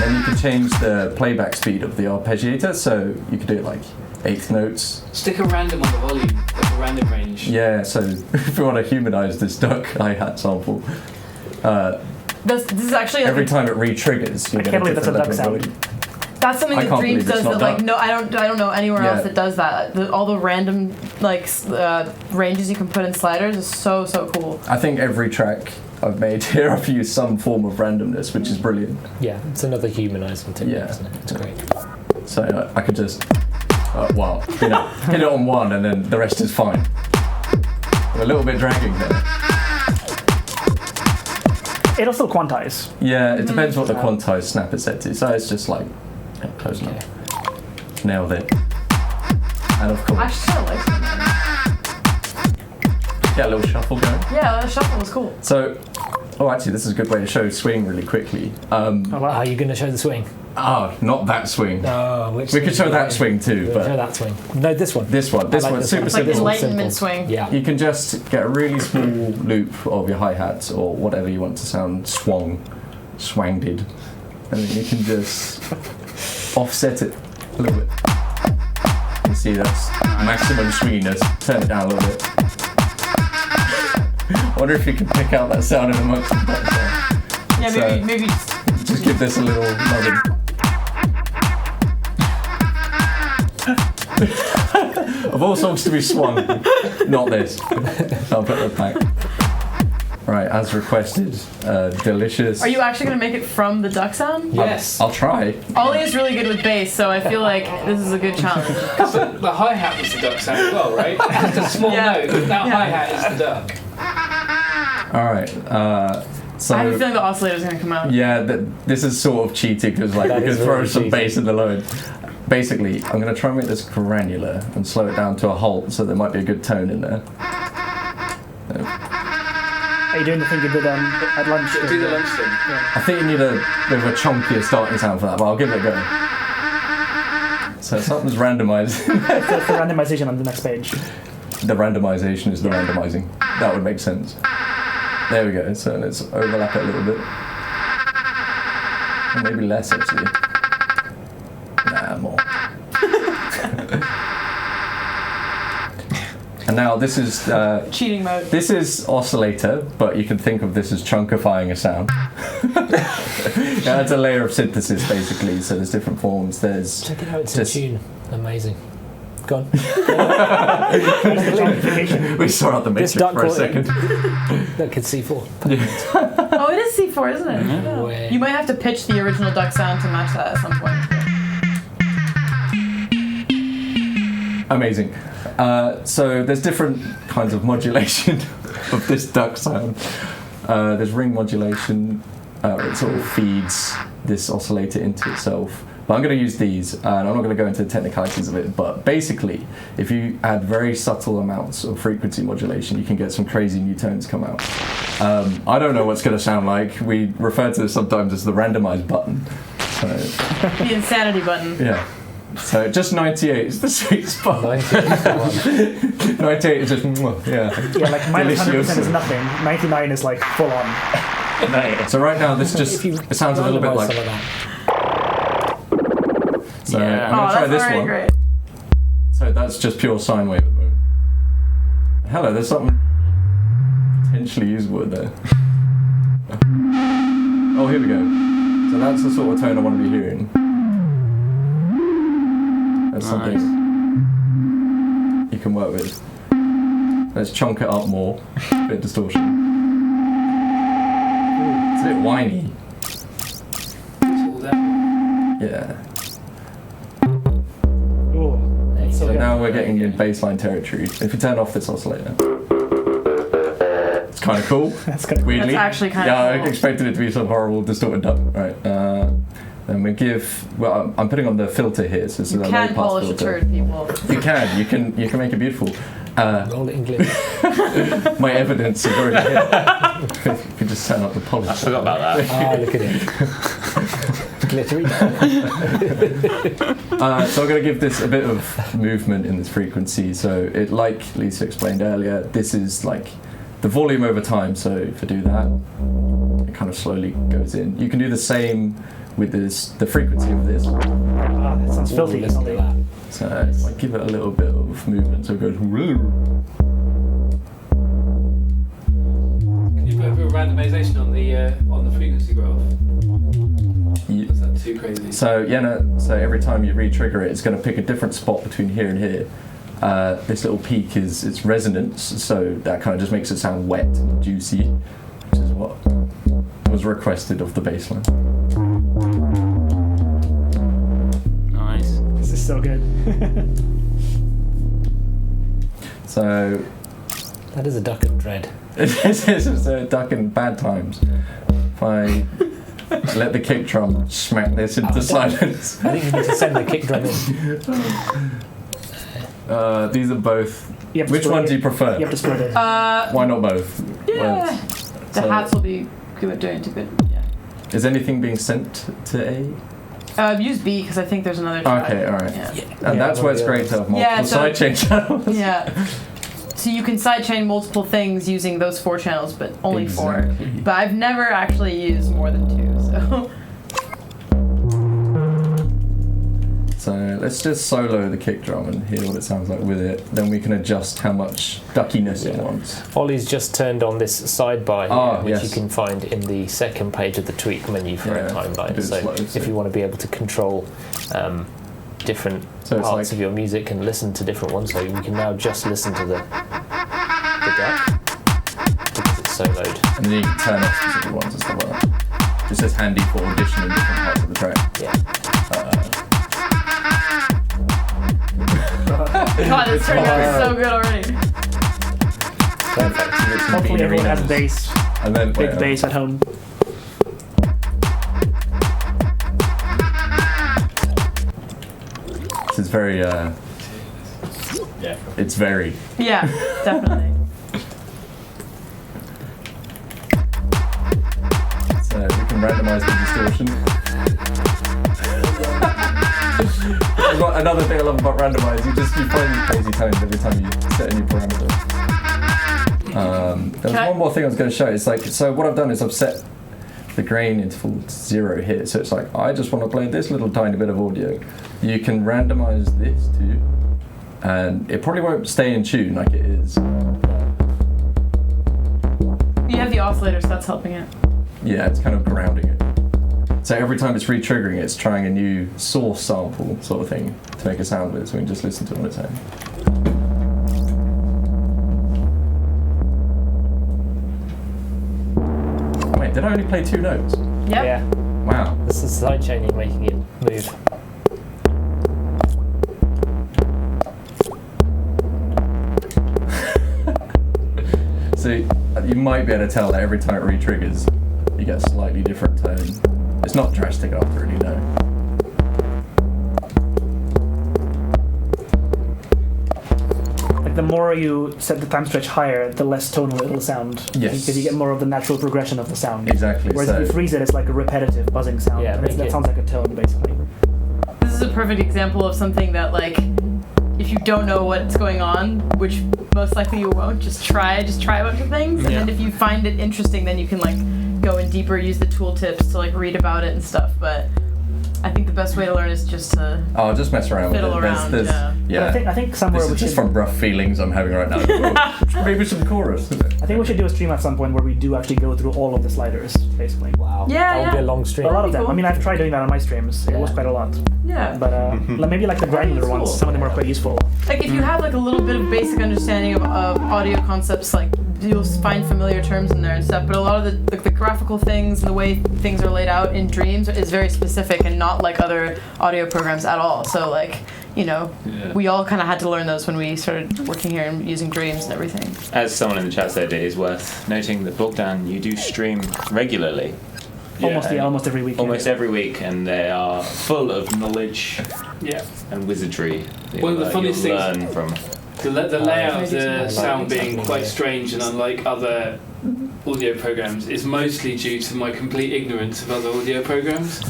then you can change the playback speed of the arpeggiator, so you can do it like eighth notes. Stick a random on the volume, like a random range. Yeah, so if we want to humanize this duck hi-hat sample, This is actually every time it re-triggers, you I get can't a believe that's a different duck level of sound. volume. That's something I that can't Dreams believe it's does. not That like done. I don't know anywhere Yeah. else that does that. All the random ranges you can put in sliders is so cool. I think every track I've made here, I've used some form of randomness, which is brilliant. Yeah, it's another humanizing technique, Yeah. isn't it? It's great. So I could just, hit it on one and then the rest is fine. A little bit dragging there. It'll still quantize. Yeah, it depends what the quantized snap is set to. So it's just like, close enough. Nailed it. And of I course, actually kind of like it. get a little shuffle going. Yeah, the shuffle was cool. So, actually, this is a good way to show swing really quickly. Oh, wow. Are you going to show the swing? Not that swing. Oh, which We could show that swing too, Show but that swing. No, this one. this one, I like one's this super one. It's like simple. enlightenment Simple. swing. Yeah. You can just get a really small loop of your hi-hats or whatever you want to sound swanged, and then you can just offset it a little bit. You can see that's maximum swinginess. Turn it down a little bit. I wonder if you can pick out that sound in amongst the buttons. Yeah, So- maybe Just give this a little nubbin. Of all songs to be swung, not this. I'll put that back. Right, as requested, delicious. Are you actually gonna make it from the duck sound? Yes. I'll try. Ollie is really good with bass, so I feel like this is a good challenge. The hi-hat was the duck sound as well, right? Just a small Yeah. note, but that Yeah. hi-hat is the duck. All right. So I have a feeling the oscillator's gonna come out. yeah, this is sort of cheating because like That we is can throw really some cheating. bass in the load. Basically, I'm going to try and make this granular and slow it down to a halt, so there might be a good tone in there. Are you doing the thing you did at lunch? Do the lunch thing. I think you need a bit of a chunkier starting sound for that, but I'll give it a go. So something's randomized. That's the randomization on the next page. The randomization is the randomizing. That would make sense. There we go. So let's overlap it a little bit. Or maybe less, actually. Nah, more. And now this is Cheating mode. this is oscillator, but you can think of this as chunkifying a sound. Yeah, it's a layer of synthesis, basically. So there's different forms. There's Check it out, it's Just- in tune. Amazing. Go on. we saw out the This matrix duck for a call- second. That could C4. Oh, it is C4, isn't it? No Yeah. way. You might have to pitch the original duck sound to match that at some point. Amazing. So there's different kinds of modulation of this duck sound. There's ring modulation. It sort of feeds this oscillator into itself. But I'm going to use these, and I'm not going to go into the technicalities of it, but basically, if you add very subtle amounts of frequency modulation, you can get some crazy new tones come out. I don't know what's going to sound like. We refer to this sometimes as the randomize button. So, The insanity button. yeah. So just 98 is the sweet spot. 98 is just, yeah. Yeah, like minus 100% is Delicioso. nothing. 99 is like full on. So right now this just, If you it sounds a little bit randomise like, some of that. so Yeah. I'm Oh, going to try that's this already one. great. So that's just pure sine wave at the moment. Hello, there's something potentially usable there. Oh, here we go. So that's the sort of tone I want to be hearing. That's something you can work with. Let's chunk it up more. A bit of distortion. It's a bit whiny. Yeah. Ooh. So now we're getting in baseline territory. If you turn off this oscillator, it's kind of cool. That's kind of Weirdly. That's actually kind Yeah, of I cool. expected it to be some horrible distorted duck. Right. Then we give. Well, I'm putting on the filter here, so this You is a can low pass polish a filter. turd, people. You can. You can make it beautiful. Roll it in glitter. My evidence is already here. You can just turn up the polish. I forgot about that. Ah, look at it. Glittery. So I'm going to give this a bit of movement in this frequency. So it, like Lisa explained earlier, this is like the volume over time. So if I do that, it kind of slowly goes in. You can do the same with the frequency of this. Ah, that sounds filthy. Listen to that. So if I give it a little bit of movement, so it goes. Can you put a bit of randomization on the frequency graph? Yeah. Is that too crazy? So so every time you re-trigger it, it's going to pick a different spot between here and here. This little peak is its resonance, so that kind of just makes it sound wet and juicy, which is what was requested of the bassline. Nice. This is so good. So That is a duck of dread. this is a duck in bad times. If I let the kick drum smack this into silence. I think you need to send the kick drum in. These are both. You have to Which split one it. do you prefer? You have to split it. Why not both? Yeah. Well, The so- hats will be good at doing too good. Yeah. Is anything being sent to A? Use B because I think there's another track. Okay, alright. Yeah. And Yeah, that's one where of it's the great to have multiple Yeah, so- sidechain channels. Yeah. So you can sidechain multiple things using those 4 channels, but only 4. Exactly. But I've never actually used more than 2, so. So let's just solo the kick drum and hear what it sounds like with it. Then we can adjust how much duckiness it Yeah. wants. Ollie's just turned on this sidebar here, Ah, which yes. you can find in the second page of the tweak menu for Yeah, a timeline. it is So slow, so- if you want to be able to control different So it's parts like- of your music and listen to different ones, so you can now just listen to the duck because it's soloed. And then you can turn off specific ones and stuff like that. It's just handy for auditioning different parts of the track. Yeah. God, this turned out so good already. Perfect. Hopefully everyone has bass, And then big bass at home. This is very. It's very. Yeah, definitely. So we can randomize the distortion. Another thing I love about randomize, you find these crazy tones every time you set a new parameter. There was one more thing I was going to show. It's like, so what I've done is I've set the grain interval to 0 here. So it's like, I just want to play this little tiny bit of audio. You can randomize this too, and it probably won't stay in tune like it is. You have the oscillator, so that's helping it. Yeah, it's kind of grounding it. So every time it's re-triggering it, it's trying a new source sample sort of thing to make a sound with it, so we can just listen to it on its own. Wait, did I only play 2 notes? Yep. Yeah. Wow. This is sidechaining making it move. So you might be able to tell that every time it re-triggers, you get a slightly different tone. It's not drastic enough to really know. Like the more you set the time stretch higher, the less tonal it'll sound. Yes. Because you get more of the natural progression of the sound. Exactly. Whereas So if you freeze it, it's like a repetitive buzzing sound. Yeah, and make that it- sounds like a tone, basically. This is a perfect example of something that, like, if you don't know what's going on, which most likely you won't, just try a bunch of things, and Yeah. then if you find it interesting, then you can like go in deeper, use the tooltips to like read about it and stuff. But I think the best way to learn is just to I'll just mess around with fiddle it. around. Yeah. But I think somewhere This we is just should. from rough feelings I'm having right now. Maybe some chorus. I think we should do a stream at some point where we do actually go through all of the sliders, basically. Wow. Yeah, That would be yeah. a long stream. A lot of them. cool. I mean, I've tried doing that on my streams. It was Yeah. quite a lot. Yeah. But maybe like the granular Cool. ones, some of them are quite useful. Like if you have like a little bit of basic understanding of audio concepts, like you'll find familiar terms in there and stuff. But a lot of the graphical things, the way things are laid out in Dreams is very specific and not like other audio programs at all. So like, you know, we all kind of had to learn those when we started working here and using Dreams and everything. As someone in the chat said, it is worth noting that Bogdan, you do stream regularly. Almost every week. Almost every week, and they are full of knowledge Yeah. and wizardry. that One of the you'll funniest you'll things- learn from. The layout of I the like sound what's being happening quite there. strange and unlike other audio programs is mostly due to my complete ignorance of other audio programs.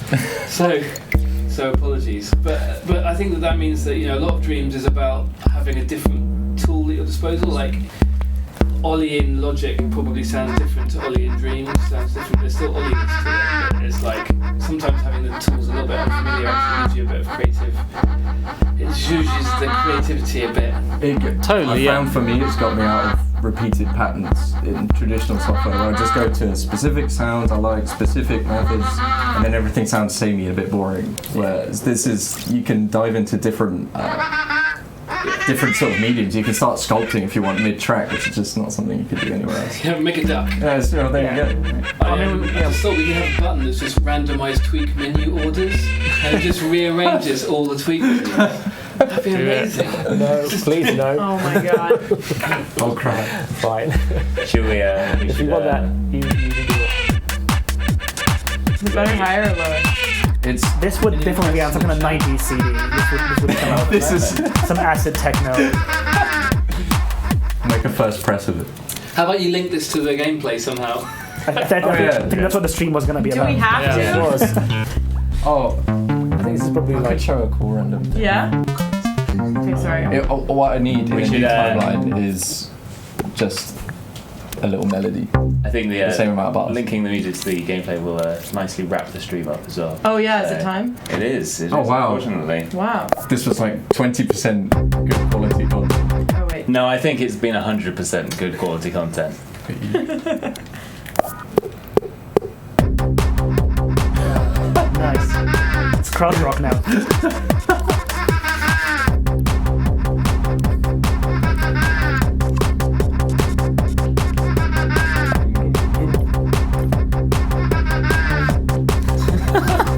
so apologies. But I think that means that, you know, a lot of Dreams is about having a different tool at your disposal. Like Ollie in Logic probably sounds different to Ollie in Dreams, sounds different, there's still Ollie-ness to it, but it's like, sometimes having the tools a little bit unfamiliar actually gives you a bit of creative, it zhuzhes the creativity a bit. Totally, I found for me it's got me out of repeated patterns in traditional software where I just go to specific sounds, I like specific methods, and then everything sounds samey and a bit boring. Whereas this is, you can dive into different sort of mediums. You can start sculpting if you want mid-track, which is just not something you could do anywhere else. Yeah, make a duck. Yeah, so there you go. I just thought we could have a button that's just randomised tweak menu orders and it just rearranges all the tweak menus. That'd be amazing. No, please no. Oh my god. I'll cry. Fine. Should we? If you want that, you can do it. Is it better higher or lower? It's This would definitely be on some kind of 90s CD. This would come out. this is Some acid techno. make a first press of it. How about you link this to the gameplay somehow? I think that's what the stream was going to be Do about. we have It to? was. Oh, I think this is probably I like could show a cool random thing. Yeah? Okay, sorry. What I need in We a new should, timeline is just a little melody. I think The same amount of bars. linking the music to the gameplay will nicely wrap the stream up as well. Oh yeah, is it time? It is. It Oh, is, wow. Unfortunately. Wow. This was like 20% good quality content. Oh wait. No, I think it's been 100% good quality content. Nice. It's crowd rock now.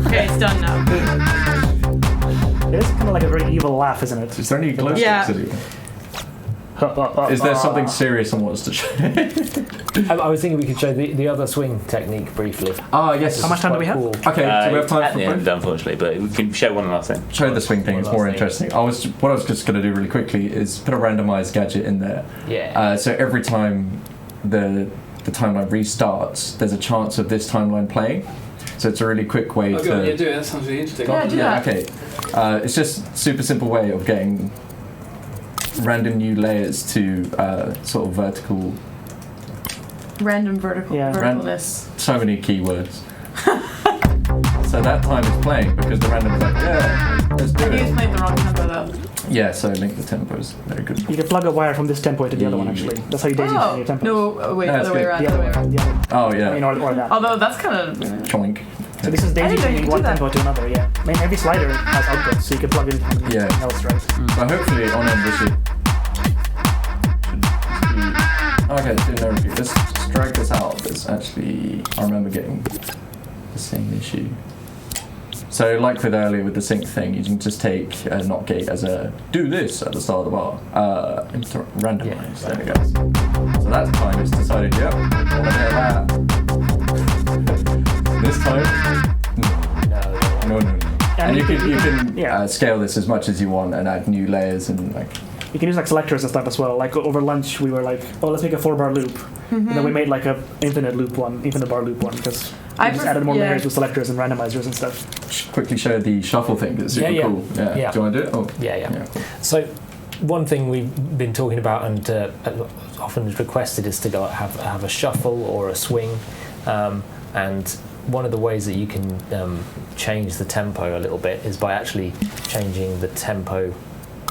Okay, it's done now. It is kind of like a very evil laugh, isn't it? Is there any glow Yeah. sticks anywhere? Is there something serious on what's to show? I was thinking we could show the other swing technique briefly. Ah, yes. How much time do we Quite have? cool. Okay, do we have time at for the both? end, unfortunately, but we can show one last thing. Show the swing thing, it's One more last thing. interesting. What I was just going to do really quickly is put a randomized gadget in there. Yeah. So every time the timeline restarts, there's a chance of this timeline playing. So it's a really quick way Oh, to... good. Yeah, do it. That sounds really interesting. Yeah, do that. Okay. It's just super simple way of getting random new layers to sort of vertical... Random vertical Yeah. verticalness. So many keywords. So that time is playing because the random's like, yeah, let's do I think he's it. playing the wrong tempo though. Yeah, so link the tempo is very good. You can plug a wire from this tempo to the other one, Yeah. actually. That's how you daisy chain your tempos. No, wait, That's other way good. around, The other other way one. around. The other. Oh, I mean, yeah. or that. Although that's kind of... Choink. So this is I daisy didn't know you chaining could one do that. tempo to another, yeah. I mean, every slider has outputs, so you can plug in something Yeah. else, right? So hopefully on end this should okay, it's doing no review. Let's just drag this out. There's actually, I remember getting the same issue. So like with earlier with the sync thing, you can just take a not gate as a do this at the start of the bar. Randomize. There we go. So that time it's decided, yep, I want to hear that. This time, no. And you can yeah. scale this as much as you want and add new layers and like. You can use like selectors and stuff as well. Like over lunch, we were like, oh, let's make a 4-bar loop. And then we made like a infinite bar loop one because we just added more layers with selectors and randomizers and stuff. Quickly show the shuffle thing. It's super cool. Yeah. Yeah. Do you want to do it? Oh. Yeah. Cool. So, one thing we've been talking about and often is requested is to go have a shuffle or a swing, and one of the ways that you can change the tempo a little bit is by actually changing the tempo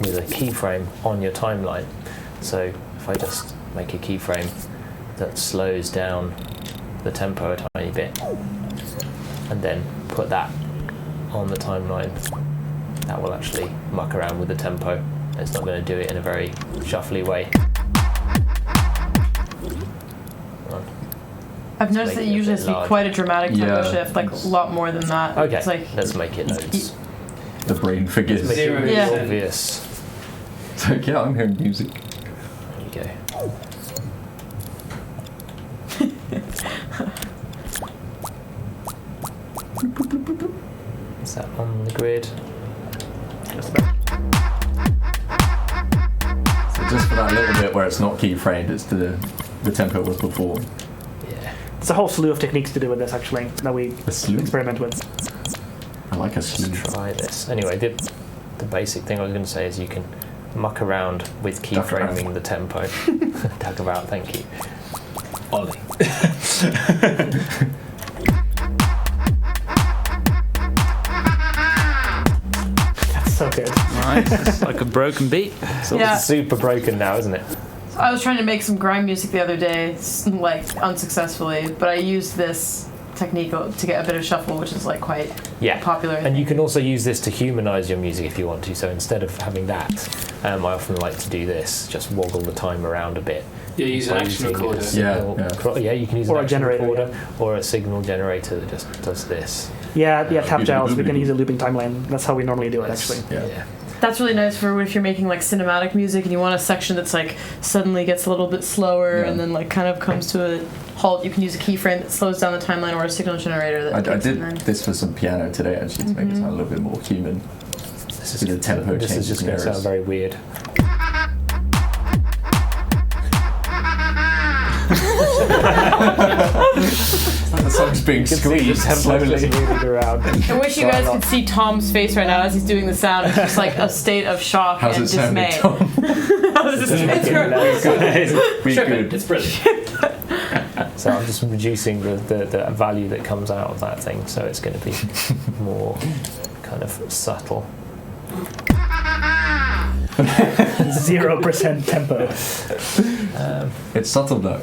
with a keyframe on your timeline. So if I just make a keyframe that slows down the tempo a tiny bit, and then put that on the timeline, that will actually muck around with the tempo. It's not going to do it in a very shuffly way. I've noticed that it usually has to be quite a dramatic tempo shift, like a lot more than that. Okay, It's like, let's make it loads. The brain forgets. Make it really Yeah. obvious. It's like, yeah, I'm hearing music. There you go. Is that on the grid? Just about. So just for that little bit where it's not keyframed, it's the tempo was before. Yeah. It's a whole slew of techniques to do with this actually that we A slew. experiment with. I like a slew. Let's try this. Anyway, the basic thing I was going to say is you can muck around with keyframing the tempo. Duck about, thank you. Ollie. That's so good. Nice. It's like a broken beat. Yeah. It's super broken now, isn't it? I was trying to make some grime music the other day, like unsuccessfully, but I used this technique to get a bit of shuffle, which is like quite popular. And you can also use this to humanize your music if you want to. So instead of having that, I often like to do this, just woggle the time around a bit. Yeah, use an action recorder. Yeah, you can use Or an a action generator, recorder or a signal generator that just does this. Yeah, tap dials. We can use a looping timeline. That's how we normally do it, actually. Yeah. That's really nice for if you're making like cinematic music and you want a section that's like suddenly gets a little bit slower and then like kind of comes to a halt. You can use a keyframe that slows down the timeline or a signal generator. I did this for some piano today actually to make it sound a little bit more human. This The tempo is changes just and going to sound errors. very weird. The song's being squeezed slowly. Around. I wish you guys could see Tom's face right now as he's doing the sound. It's just like a state of shock How's and it sounding, dismay. Tom? How's it sounding? Be good. It's brilliant. So I'm just reducing the value that comes out of that thing, so it's going to be more kind of subtle. 0% tempo. It's subtle duck.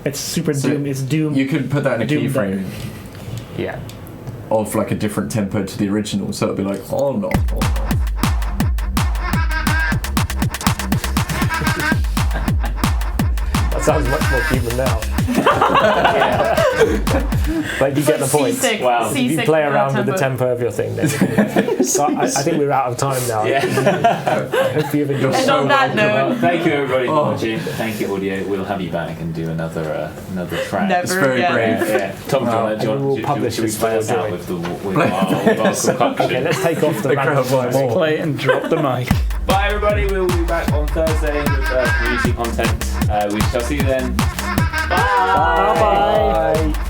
It's super So doom. It's doom. You could put that in a Doom keyframe Yeah. of like a different tempo to the original, so it'd be like, oh no. That sounds much more human now. But you get the point. Seasick. Wow. If you Seasick play around with the tempo. tempo of your thing, then so I think we're out of time now. Yeah. I hope you've enjoyed And on that note, Thank you everybody for watching. Thank you audio. We'll have you back and do another track. never It's very again. brave. Yeah. Tom, We'll publish should we this play us for out joy. with our vocal Okay, let's take off the The crowd random wants more. Play and drop the mic. Bye everybody, we'll be back on Thursday with community content. We shall see you then. Bye. Bye.